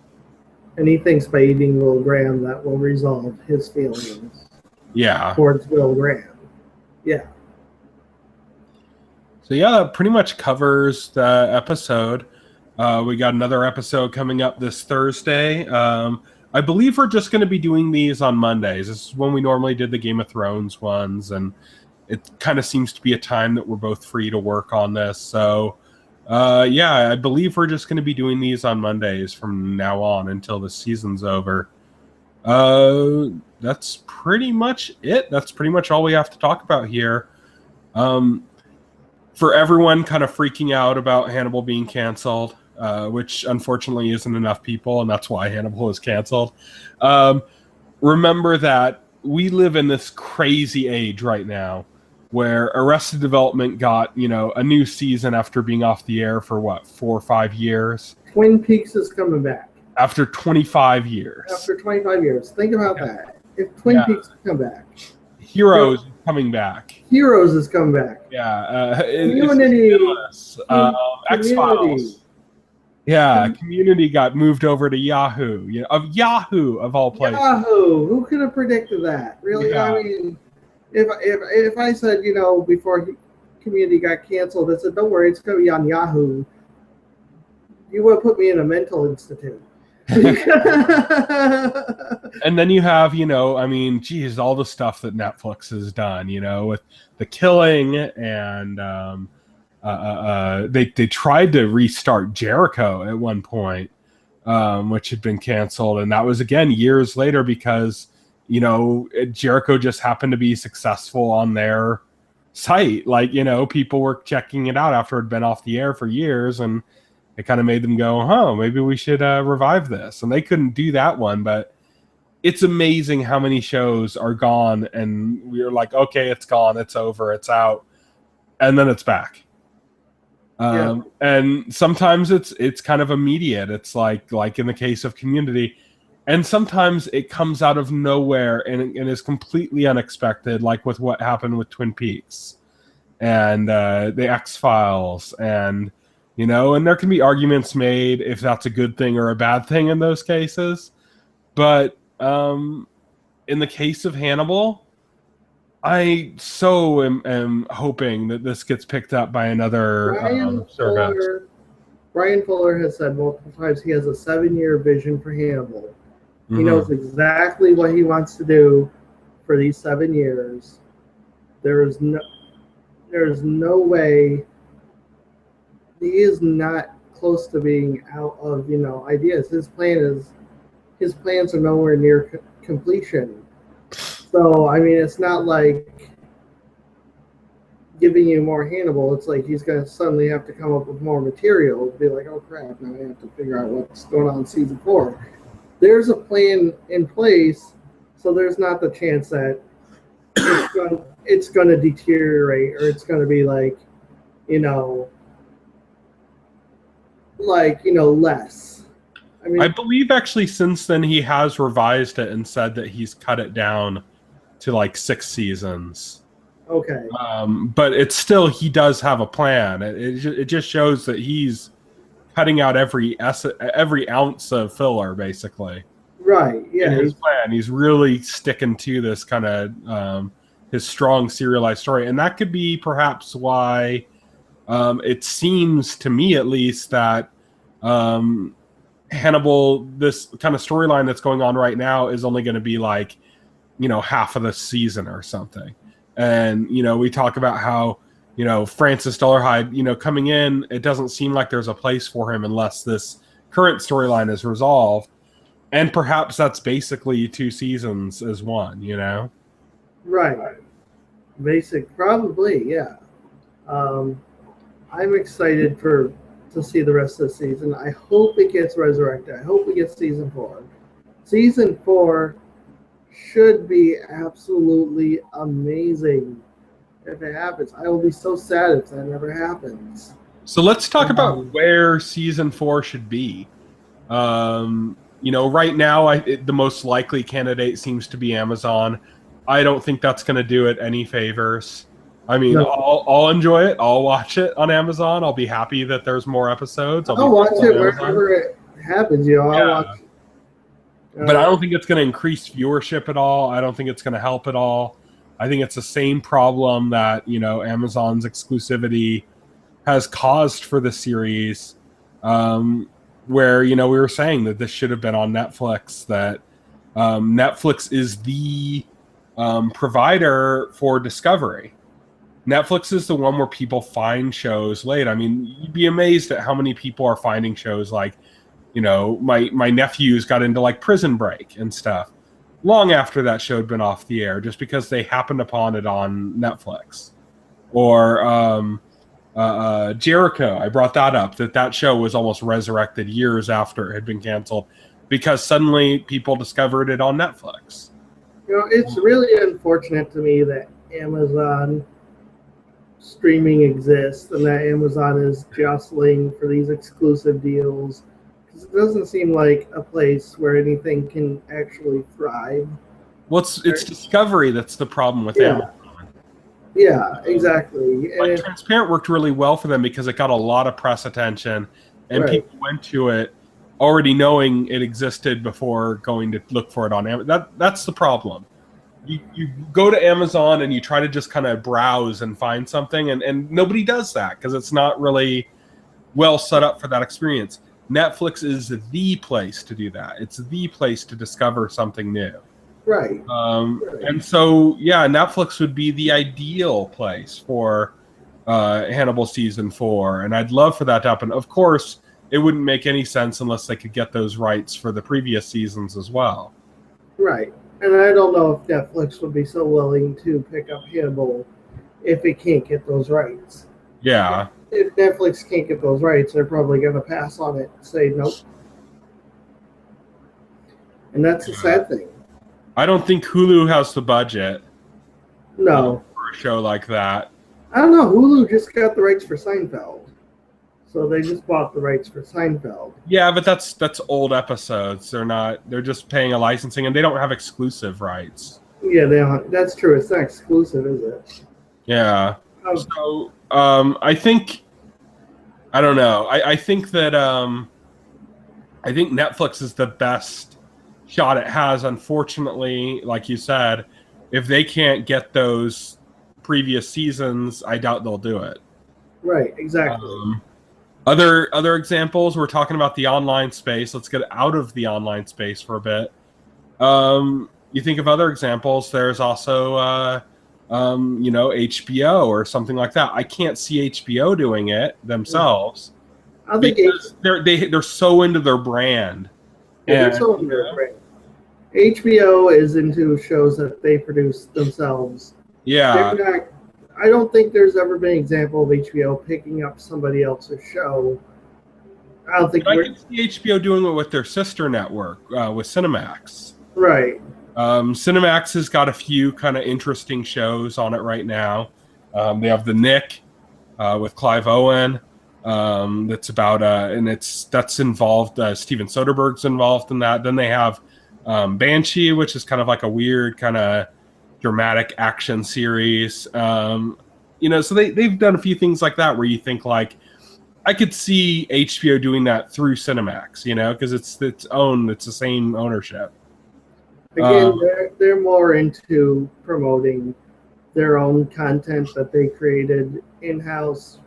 Speaker 2: And he thinks by eating Will Graham that will resolve his feelings.
Speaker 1: Yeah.
Speaker 2: Towards Will Graham. Yeah.
Speaker 1: So yeah, that pretty much covers the episode. We got another episode coming up this Thursday. I believe we're just going to be doing these on Mondays. This is when we normally did the Game of Thrones ones, and it kind of seems to be a time that we're both free to work on this. So yeah, I believe we're just going to be doing these on Mondays from now on until the season's over. That's pretty much it. That's pretty much all we have to talk about here. For everyone kind of freaking out about Hannibal being canceled, which unfortunately isn't enough people, and that's why Hannibal is canceled. Remember that we live in this crazy age right now where Arrested Development got, a new season after being off the air for 4 or 5 years.
Speaker 2: Twin Peaks is coming back.
Speaker 1: After 25 years.
Speaker 2: After 25 years. Think about that. If Twin Peaks come back.
Speaker 1: Heroes is coming back.
Speaker 2: Heroes is coming back.
Speaker 1: Yeah.
Speaker 2: Community.
Speaker 1: X-Files. Yeah, Community got moved over to Yahoo. Yahoo of all places.
Speaker 2: Yahoo! Who could have predicted that? Really? Yeah. I mean, if I said, before Community got canceled, I said, don't worry, it's going to be on Yahoo, you would have put me in a mental institute.
Speaker 1: And then you have, geez, all the stuff that Netflix has done, with The Killing, and they tried to restart Jericho at one point, which had been canceled, and that was again years later because Jericho just happened to be successful on their site. Like, people were checking it out after it had been off the air for years, and it kind of made them go, maybe we should revive this. And they couldn't do that one, but it's amazing how many shows are gone, and we were like, okay, it's gone, it's over, it's out, and then it's back.
Speaker 2: Yeah.
Speaker 1: And sometimes it's kind of immediate. It's like in the case of Community, and sometimes it comes out of nowhere and is completely unexpected, like with what happened with Twin Peaks and the X-Files, and and there can be arguments made if that's a good thing or a bad thing in those cases. But in the case of Hannibal, I so am hoping that this gets picked up by another
Speaker 2: Brian
Speaker 1: service.
Speaker 2: Fuller Brian Fuller has said multiple times he has a 7-year vision for Hannibal. He knows exactly what he wants to do for these 7 years. There's no way he is not close to being out of ideas. His plans are nowhere near completion. So I mean, it's not like giving you more Hannibal. It's like he's going to suddenly have to come up with more material. Be like, oh crap! Now I have to figure out what's going on in season 4. There's a plan in place, so there's not the chance that it's going to deteriorate or it's going to be like less. I mean,
Speaker 1: I believe actually since then he has revised it and said that he's cut it down to like 6 seasons.
Speaker 2: Okay.
Speaker 1: But it's still, he does have a plan. It just shows that he's cutting out every ounce of filler, basically.
Speaker 2: Right. Yeah.
Speaker 1: In his plan, he's really sticking to this kind of his strong serialized story, and that could be perhaps why it seems to me, at least, that Hannibal, this kind of storyline that's going on right now, is only going to be like half of the season or something. And we talk about how Francis Dollarhide coming in, it doesn't seem like there's a place for him unless this current storyline is resolved, and perhaps that's basically 2 seasons as one.
Speaker 2: Right. Probably, yeah. I'm excited to see the rest of the season. I hope it gets resurrected. I hope we get season 4. Season 4 should be absolutely amazing if it happens. I will be so sad if that never happens.
Speaker 1: So let's talk about where season 4 should be. Right now, the most likely candidate seems to be Amazon. I don't think that's going to do it any favors. I mean, no. I'll enjoy it. I'll watch it on Amazon. I'll be happy that there's more episodes.
Speaker 2: I'll watch it wherever it happens. I'll watch.
Speaker 1: But I don't think it's going to increase viewership at all. I don't think it's going to help at all. I think it's the same problem that Amazon's exclusivity has caused for the series, where we were saying that this should have been on Netflix. That Netflix is the provider for Discovery. Netflix is the one where people find shows late. I mean, you'd be amazed at how many people are finding shows like, my nephews got into like Prison Break and stuff long after that show had been off the air, just because they happened upon it on Netflix. Or Jericho, I brought that up, that show was almost resurrected years after it had been canceled because suddenly people discovered it on Netflix.
Speaker 2: It's really unfortunate to me that Amazon streaming exists and that Amazon is jostling for these exclusive deals. It doesn't seem like a place where anything can actually thrive.
Speaker 1: Well, it's Discovery that's the problem with Amazon.
Speaker 2: Yeah, exactly.
Speaker 1: Like Transparent worked really well for them because it got a lot of press attention, and people went to it already knowing it existed before going to look for it on Amazon. That's the problem. You go to Amazon and you try to just kind of browse and find something, and nobody does that because it's not really well set up for that experience. Netflix is the place to do that. It's the place to discover something new.
Speaker 2: Right.
Speaker 1: And so, Netflix would be the ideal place for Hannibal season 4. And I'd love for that to happen. Of course, it wouldn't make any sense unless they could get those rights for the previous seasons as well.
Speaker 2: Right. And I don't know if Netflix would be so willing to pick up Hannibal if it can't get those rights.
Speaker 1: Yeah.
Speaker 2: If Netflix can't get those rights, they're probably going to pass on it and say nope. And that's a sad thing.
Speaker 1: I don't think Hulu has the budget.
Speaker 2: No.
Speaker 1: For a show like that.
Speaker 2: I don't know. Hulu just got the rights for Seinfeld. So they just bought the rights for Seinfeld.
Speaker 1: Yeah, but that's old episodes. They're just paying a licensing, and they don't have exclusive rights.
Speaker 2: Yeah, that's true. It's not exclusive, is it?
Speaker 1: Yeah.
Speaker 2: Oh.
Speaker 1: So I think I don't know. I think that I think Netflix is the best shot it has. Unfortunately, like you said, if they can't get those previous seasons, I doubt they'll do it.
Speaker 2: Right, exactly.
Speaker 1: Other examples, we're talking about the online space. Let's get out of the online space for a bit. You think of other examples. There's also, HBO or something like that. I can't see HBO doing it themselves
Speaker 2: I think
Speaker 1: because they're so into their brand.
Speaker 2: they're so into their brand. HBO is into shows that they produce themselves.
Speaker 1: Yeah.
Speaker 2: I don't think there's ever been an example of HBO picking up somebody else's show. I don't think
Speaker 1: I can see HBO doing it with their sister network, with Cinemax.
Speaker 2: Right.
Speaker 1: Cinemax has got a few kind of interesting shows on it right now. They have The Nick with Clive Owen. That's about that's involved. Steven Soderbergh's involved in that. Then they have Banshee, which is kind of like a weird kind of dramatic action series. So they've done a few things like that where you think like I could see HBO doing that through Cinemax, because it's the same ownership.
Speaker 2: Again, they're more into promoting their own content that they created in-house.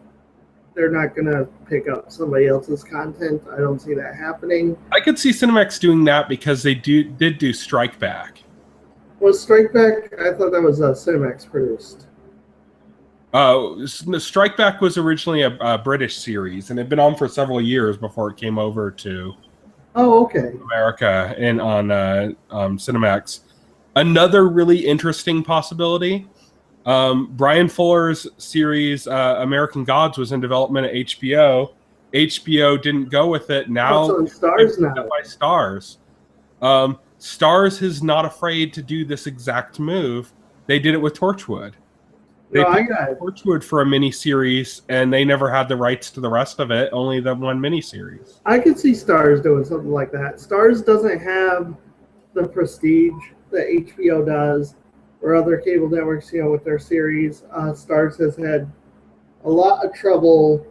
Speaker 2: They're not going to pick up somebody else's content. I don't see that happening.
Speaker 1: I could see Cinemax doing that because they did do Strike Back.
Speaker 2: Was Strike Back? I thought that was Cinemax produced.
Speaker 1: Strike Back was originally a British series, and it had been on for several years before it came over to America and on Cinemax. Another really interesting possibility. Brian Fuller's series American Gods was in development at HBO. HBO didn't go with it. Now
Speaker 2: it's on Stars now.
Speaker 1: By Stars. Stars is not afraid to do this exact move. They did it with Torchwood. They picked Torchwood for a mini-series, and they never had the rights to the rest of it, only the one mini-series.
Speaker 2: I could see Stars doing something like that. Stars doesn't have the prestige that HBO does or other cable networks, with their series. Stars has had a lot of trouble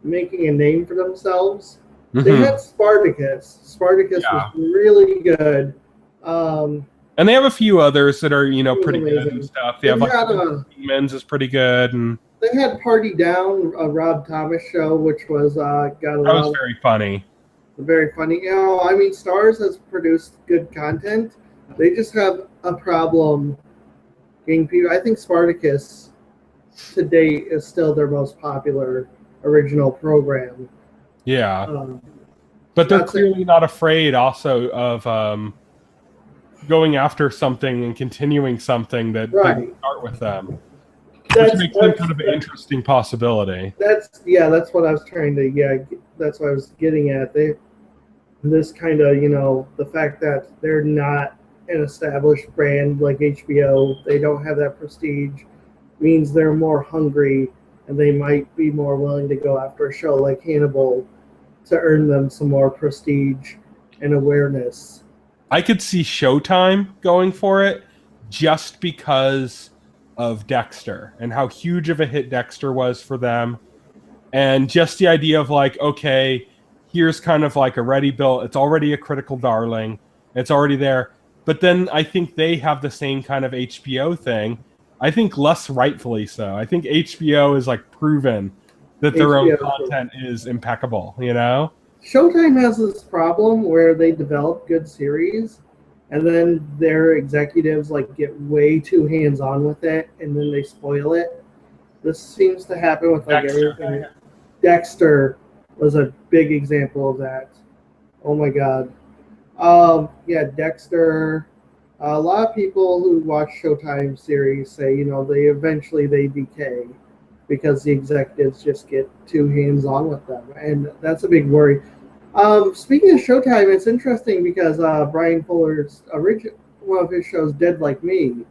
Speaker 2: making a name for themselves. Mm-hmm. They had Spartacus. Spartacus was really good.
Speaker 1: And they have a few others that are, pretty good and stuff. They have Men's is pretty good, and
Speaker 2: they had Party Down, a Rob Thomas show, which was
Speaker 1: was very funny.
Speaker 2: Very funny. Stars has produced good content. They just have a problem getting people. I think Spartacus to date is still their most popular original program.
Speaker 1: Yeah, but they're clearly not afraid also of going after something and continuing something that didn't start with them. Which makes them kind of an interesting possibility.
Speaker 2: That's what I was trying to, that's what I was getting at. This kind of, the fact that they're not an established brand like HBO, they don't have that prestige, means they're more hungry and they might be more willing to go after a show like Hannibal to earn them some more prestige and awareness.
Speaker 1: I could see Showtime going for it just because of Dexter and how huge of a hit Dexter was for them. And just the idea of like, okay, here's kind of like a ready-built, it's already a critical darling, it's already there. But then I think they have the same kind of HBO thing. I think less rightfully so. I think HBO is like proven that their own content is impeccable,
Speaker 2: Showtime has this problem where they develop good series and then their executives get way too hands-on with it and then they spoil it. This seems to happen with everything. Dexter was a big example of that. Oh my God. Dexter. A lot of people who watch Showtime series say, they decay because the executives just get too hands-on with them, and that's a big worry. Speaking of Showtime, it's interesting because Brian Fuller's one of his shows, Dead Like Me,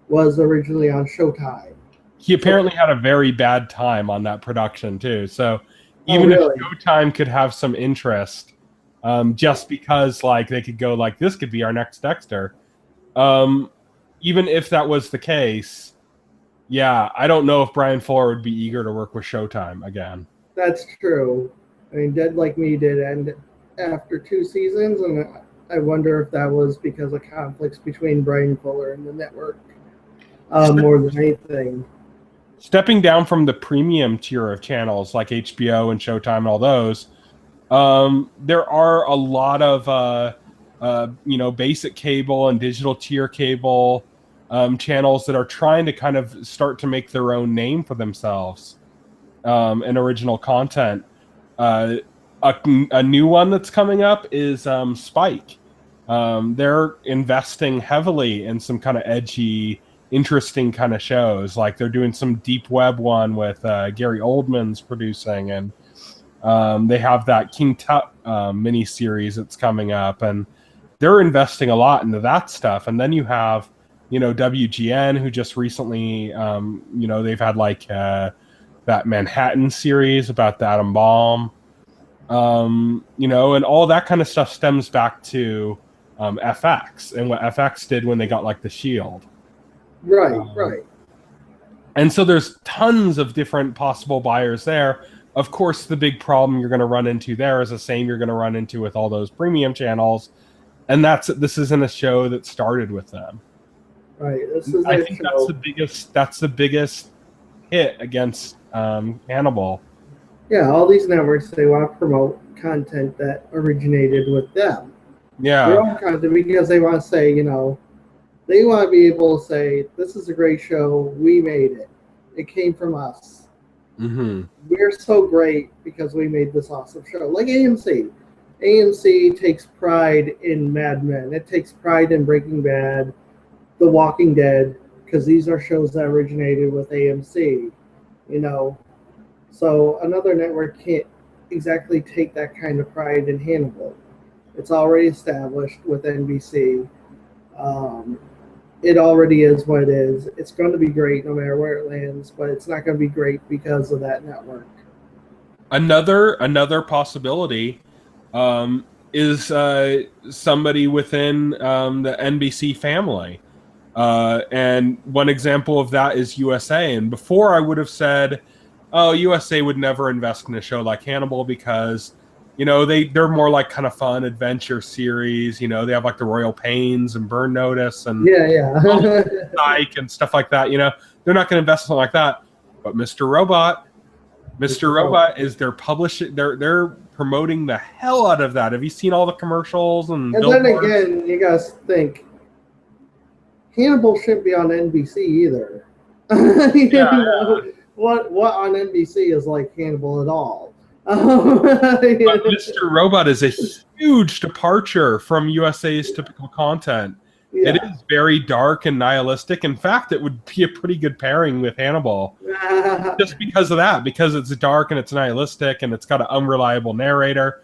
Speaker 2: was originally on Showtime.
Speaker 1: He apparently had a very bad time on that production too. So
Speaker 2: Oh,
Speaker 1: even if
Speaker 2: really?
Speaker 1: Showtime could have some interest, just because like they could go like this could be our next Dexter. Um, Even if that was the case, yeah, I don't know if Brian Fuller would be eager to work with Showtime again.
Speaker 2: That's true. I mean, Dead Like Me did end after 2 seasons, and I wonder if that was because of conflicts between Brian Fuller and the network more than anything.
Speaker 1: Stepping down from the premium tier of channels like HBO and Showtime and all those, there are a lot of basic cable and digital tier cable channels that are trying to kind of start to make their own name for themselves in original content. Uh, a new one that's coming up is Spike. They're investing heavily in some kind of edgy, interesting kind of shows. Like they're doing some deep web one with Gary Oldman's producing, and they have that King Tut mini series that's coming up, and they're investing a lot into that stuff. And then you have, WGN, who just recently, they've had like that Manhattan series about the atom bomb, and all that kind of stuff stems back to FX and what FX did when they got like the Shield.
Speaker 2: Right, right.
Speaker 1: And so there's tons of different possible buyers there. Of course, the big problem you're going to run into there is the same you're going to run into with all those premium channels, and this isn't a show that started with them.
Speaker 2: Right. This is
Speaker 1: I think that's the biggest hit against Hannibal.
Speaker 2: Yeah, all these networks, they want to promote content that originated with them.
Speaker 1: Yeah.
Speaker 2: Their own content, because they want to say, they want to be able to say, this is a great show. We made it. It came from us.
Speaker 1: Mm-hmm.
Speaker 2: We're so great because we made this awesome show. Like AMC. AMC takes pride in Mad Men. It takes pride in Breaking Bad, The Walking Dead, because these are shows that originated with AMC. So another network can't exactly take that kind of pride in Hannibal. It's already established with NBC. It already is what it is. It's going to be great no matter where it lands, but it's not going to be great because of that network.
Speaker 1: Another possibility is somebody within the NBC family. And one example of that is USA. And before I would have said, oh, USA would never invest in a show like Hannibal because, they're more like kind of fun adventure series. They have like the Royal Pains and Burn Notice and Psych and stuff like that. They're not going to invest in something like that. But Mr. Robot is their publishing. They're promoting the hell out of that. Have you seen all the commercials and
Speaker 2: then again, you guys think Hannibal shouldn't be on NBC either. What on NBC is like Hannibal at all?
Speaker 1: But Mr. Robot is a huge departure from USA's typical content. Yeah. It is very dark and nihilistic. In fact, it would be a pretty good pairing with Hannibal. Just because of that, because it's dark and it's nihilistic and it's got an unreliable narrator,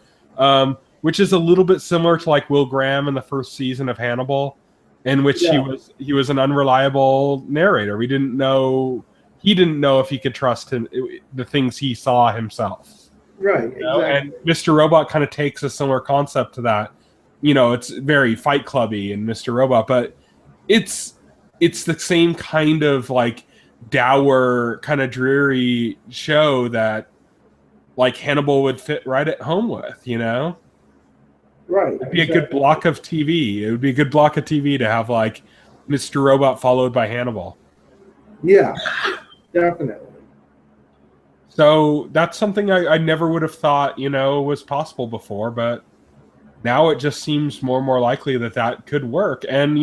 Speaker 1: which is a little bit similar to like Will Graham in the first season of Hannibal, in which he was an unreliable narrator. He didn't know if he could trust the things he saw himself.
Speaker 2: Right, exactly.
Speaker 1: And Mr. Robot kind of takes a similar concept to that. It's very Fight Clubby in Mr. Robot, but it's the same kind of like dour, kind of dreary show that like Hannibal would fit right at home with,
Speaker 2: Right.
Speaker 1: It'd be a good block of TV. It would be a good block of TV to have like Mr. Robot followed by Hannibal.
Speaker 2: Yeah, definitely.
Speaker 1: So that's something I never would have thought, was possible before, but now it just seems more and more likely that could work. And,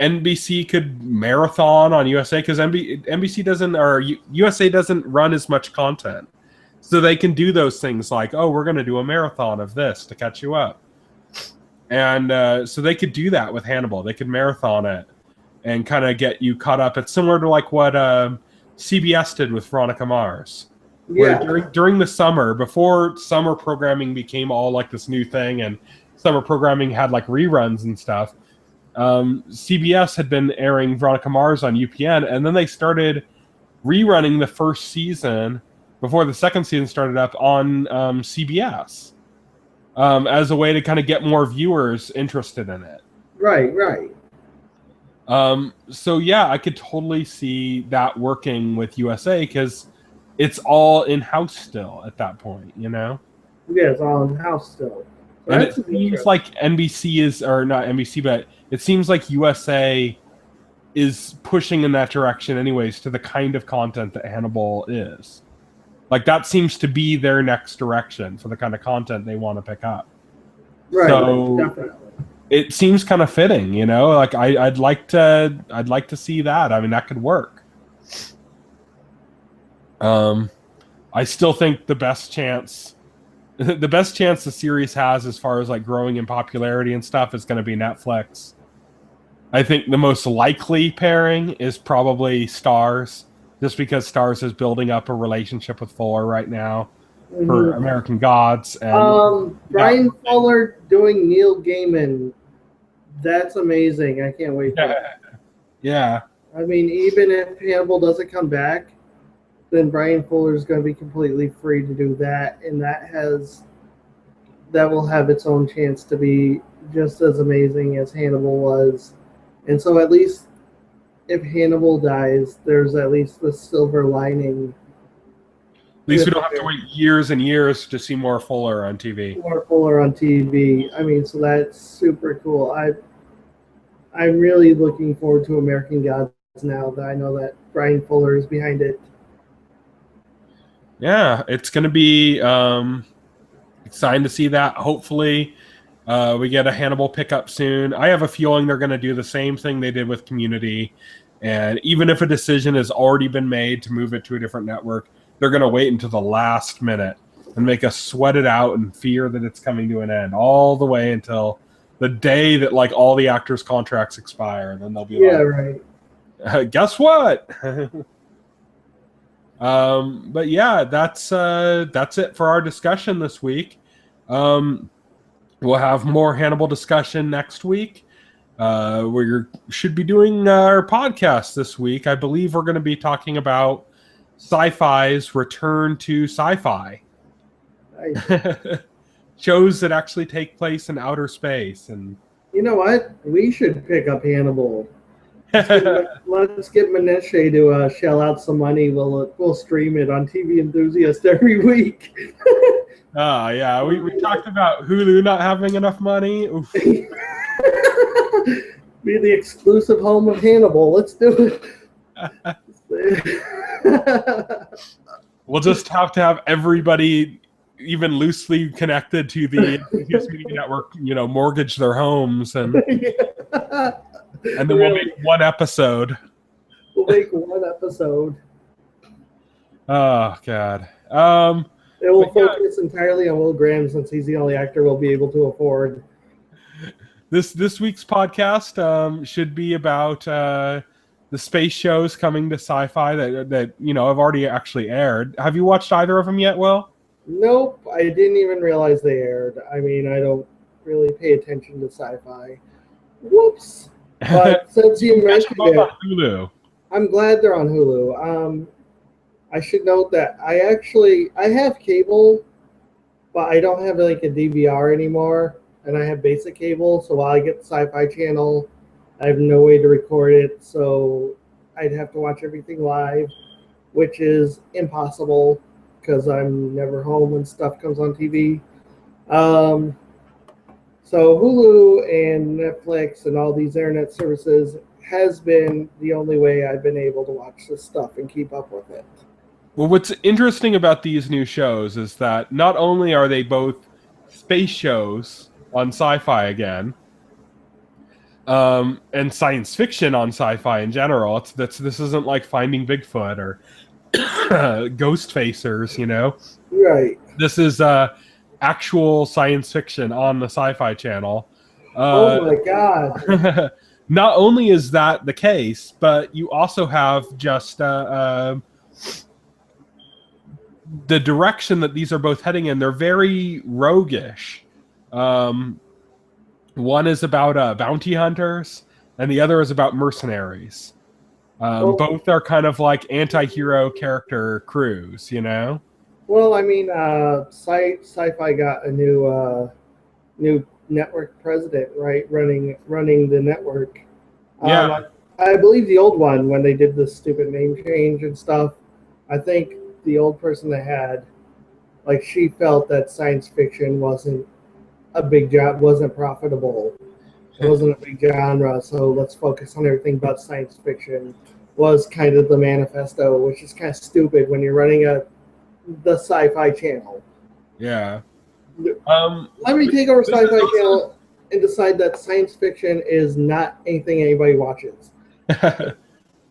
Speaker 1: NBC could marathon on USA because NBC doesn't, or USA doesn't run as much content. So they can do those things like, oh, we're going to do a marathon of this to catch you up. And so they could do that with Hannibal. They could marathon it and kind of get you caught up. It's similar to like what CBS did with Veronica Mars.
Speaker 2: Yeah.
Speaker 1: Where during the summer, before summer programming became all like this new thing and summer programming had like reruns and stuff, CBS had been airing Veronica Mars on UPN, and then they started rerunning the first season before the second season started up on CBS as a way to kind of get more viewers interested in it.
Speaker 2: Right, right.
Speaker 1: So yeah, I could totally see that working with USA because it's all in-house still at that point, you know?
Speaker 2: Yeah, it's all in house still. So
Speaker 1: And it seems like NBC is, or not NBC, but it seems like USA is pushing in that direction anyways to the kind of content that Hannibal is. Like that seems to be their next direction for the kind of content they want to pick up.
Speaker 2: right,
Speaker 1: So
Speaker 2: definitely.
Speaker 1: it seems kind of fitting, you know. Like I'd like to see that. I mean, that could work. I still think the best chance the series has as far as like growing in popularity and stuff is going to be Netflix. I think the most likely pairing is probably Starz, just because Starz is building up a relationship with Fuller right now for American Gods. And
Speaker 2: Brian Fuller doing Neil Gaiman, that's amazing. I can't wait for that.
Speaker 1: Yeah.
Speaker 2: I mean, even if Hannibal doesn't come back, then Brian Fuller is going to be completely free to do that, and that will have its own chance to be just as amazing as Hannibal was. And so at least if Hannibal dies, there's at least the silver lining. At
Speaker 1: least we don't have to wait years and years to see more Fuller on TV.
Speaker 2: More Fuller on TV. I mean, so that's super cool. I'm really looking forward to American Gods now that I know that Brian Fuller is behind it.
Speaker 1: Yeah, it's going to be exciting to see that. Hopefully, we get a Hannibal pickup soon. I have a feeling they're going to do the same thing they did with Community. And even if a decision has already been made to move it to a different network, they're going to wait until the last minute and make us sweat it out and fear that it's coming to an end all the way until the day that like all the actors' contracts expire. And then they'll be
Speaker 2: right.
Speaker 1: Guess what? But yeah, that's it for our discussion this week. We'll have more Hannibal discussion next week. We should be doing our podcast this week. I believe we're going to be talking about sci-fi's return to sci-fi. Nice. Shows that actually take place in outer space. And
Speaker 2: you know what? We should pick up Hannibal. Let's get Maneche to shell out some money. We'll stream it on TVEnthusiast every week.
Speaker 1: Yeah, we talked about Hulu not having enough money.
Speaker 2: Be the exclusive home of Hannibal. Let's do
Speaker 1: it. We'll just have to have everybody even loosely connected to the Enthusiast Media Network, mortgage their homes and and then we'll make one episode.
Speaker 2: We'll make one episode.
Speaker 1: Oh God.
Speaker 2: It will focus entirely on Will Graham since he's the only actor we'll be able to afford.
Speaker 1: This week's podcast should be about the space shows coming to sci-fi that have already actually aired. Have you watched either of them yet, Will?
Speaker 2: Nope, I didn't even realize they aired. I mean, I don't really pay attention to sci-fi. Whoops. But since you mentioned it,
Speaker 1: on Hulu.
Speaker 2: I'm glad they're on Hulu. I should note that I have cable, but I don't have like a DVR anymore, and I have basic cable. So while I get the Sci-Fi Channel, I have no way to record it, so I'd have to watch everything live, which is impossible because I'm never home when stuff comes on TV. So Hulu and Netflix and all these internet services has been the only way I've been able to watch this stuff and keep up with it.
Speaker 1: Well, what's interesting about these new shows is that not only are they both space shows on sci-fi again, and science fiction on sci-fi in general. This isn't like Finding Bigfoot or Ghost Facers,
Speaker 2: Right.
Speaker 1: This is actual science fiction on the Sci-Fi Channel.
Speaker 2: Oh my God.
Speaker 1: Not only is that the case, but you also have just the direction that these are both heading in. They're very roguish. One is about bounty hunters, and the other is about mercenaries. Both are kind of like anti-hero character crews,
Speaker 2: Well, I mean, Sci-Fi got a new network president, right? Running the network.
Speaker 1: Yeah.
Speaker 2: I believe the old one, when they did the stupid name change and stuff, I think the old person they had, like, she felt that science fiction wasn't a big job, wasn't profitable. It wasn't a big genre, so let's focus on everything but science fiction. Was kind of the manifesto, which is kind of stupid when you're running the Sci-Fi Channel.
Speaker 1: Yeah.
Speaker 2: Let me take over Sci-Fi Channel and decide that science fiction is not anything anybody watches.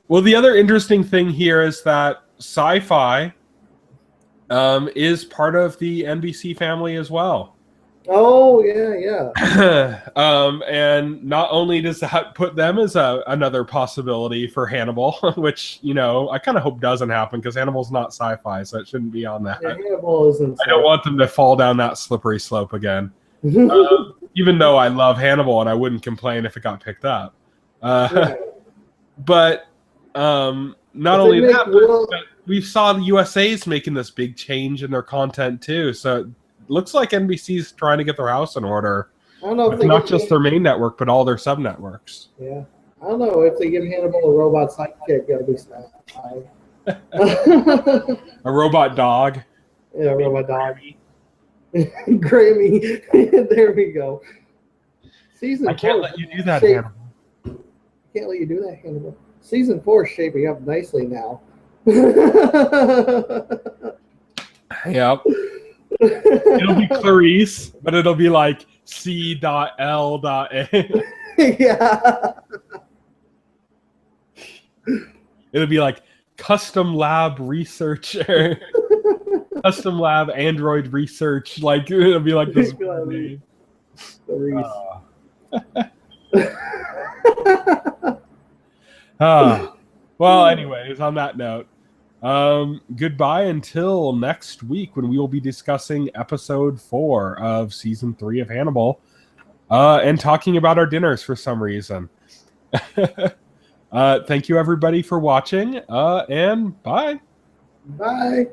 Speaker 1: Well, the other interesting thing here is that Sci-Fi is part of the NBC family as well.
Speaker 2: Oh, yeah.
Speaker 1: And not only does that put them as another possibility for Hannibal, which, you know, I kind of hope doesn't happen because Hannibal's not sci-fi, so it shouldn't be on that.
Speaker 2: Yeah, Hannibal isn't.
Speaker 1: I don't want them to fall down that slippery slope again. Even though I love Hannibal and I wouldn't complain if it got picked up.
Speaker 2: Right.
Speaker 1: But not only that, but we saw the USA's making this big change in their content too. So it looks like NBC's trying to get their house in order.
Speaker 2: I don't know if they
Speaker 1: not just their main network, but all their sub networks.
Speaker 2: Yeah, I don't know if they give Hannibal a robot sidekick. Gotta be satisfied.
Speaker 1: A robot dog.
Speaker 2: Yeah, a robot dog. Grammy. There we go. Season.
Speaker 1: I can't let you do that, Hannibal.
Speaker 2: Can't let you do that, Hannibal. Season 4 is shaping up nicely now.
Speaker 1: Yep. It'll be Clarice, but it'll be like C.L.A.
Speaker 2: Yeah.
Speaker 1: It'll be like custom lab researcher. Custom lab android research. Like it'll be like this name. Well, anyways, on that note, goodbye until next week when we will be discussing episode 4 of season 3 of Hannibal, and talking about our dinners for some reason. Thank you everybody for watching, and bye.
Speaker 2: Bye.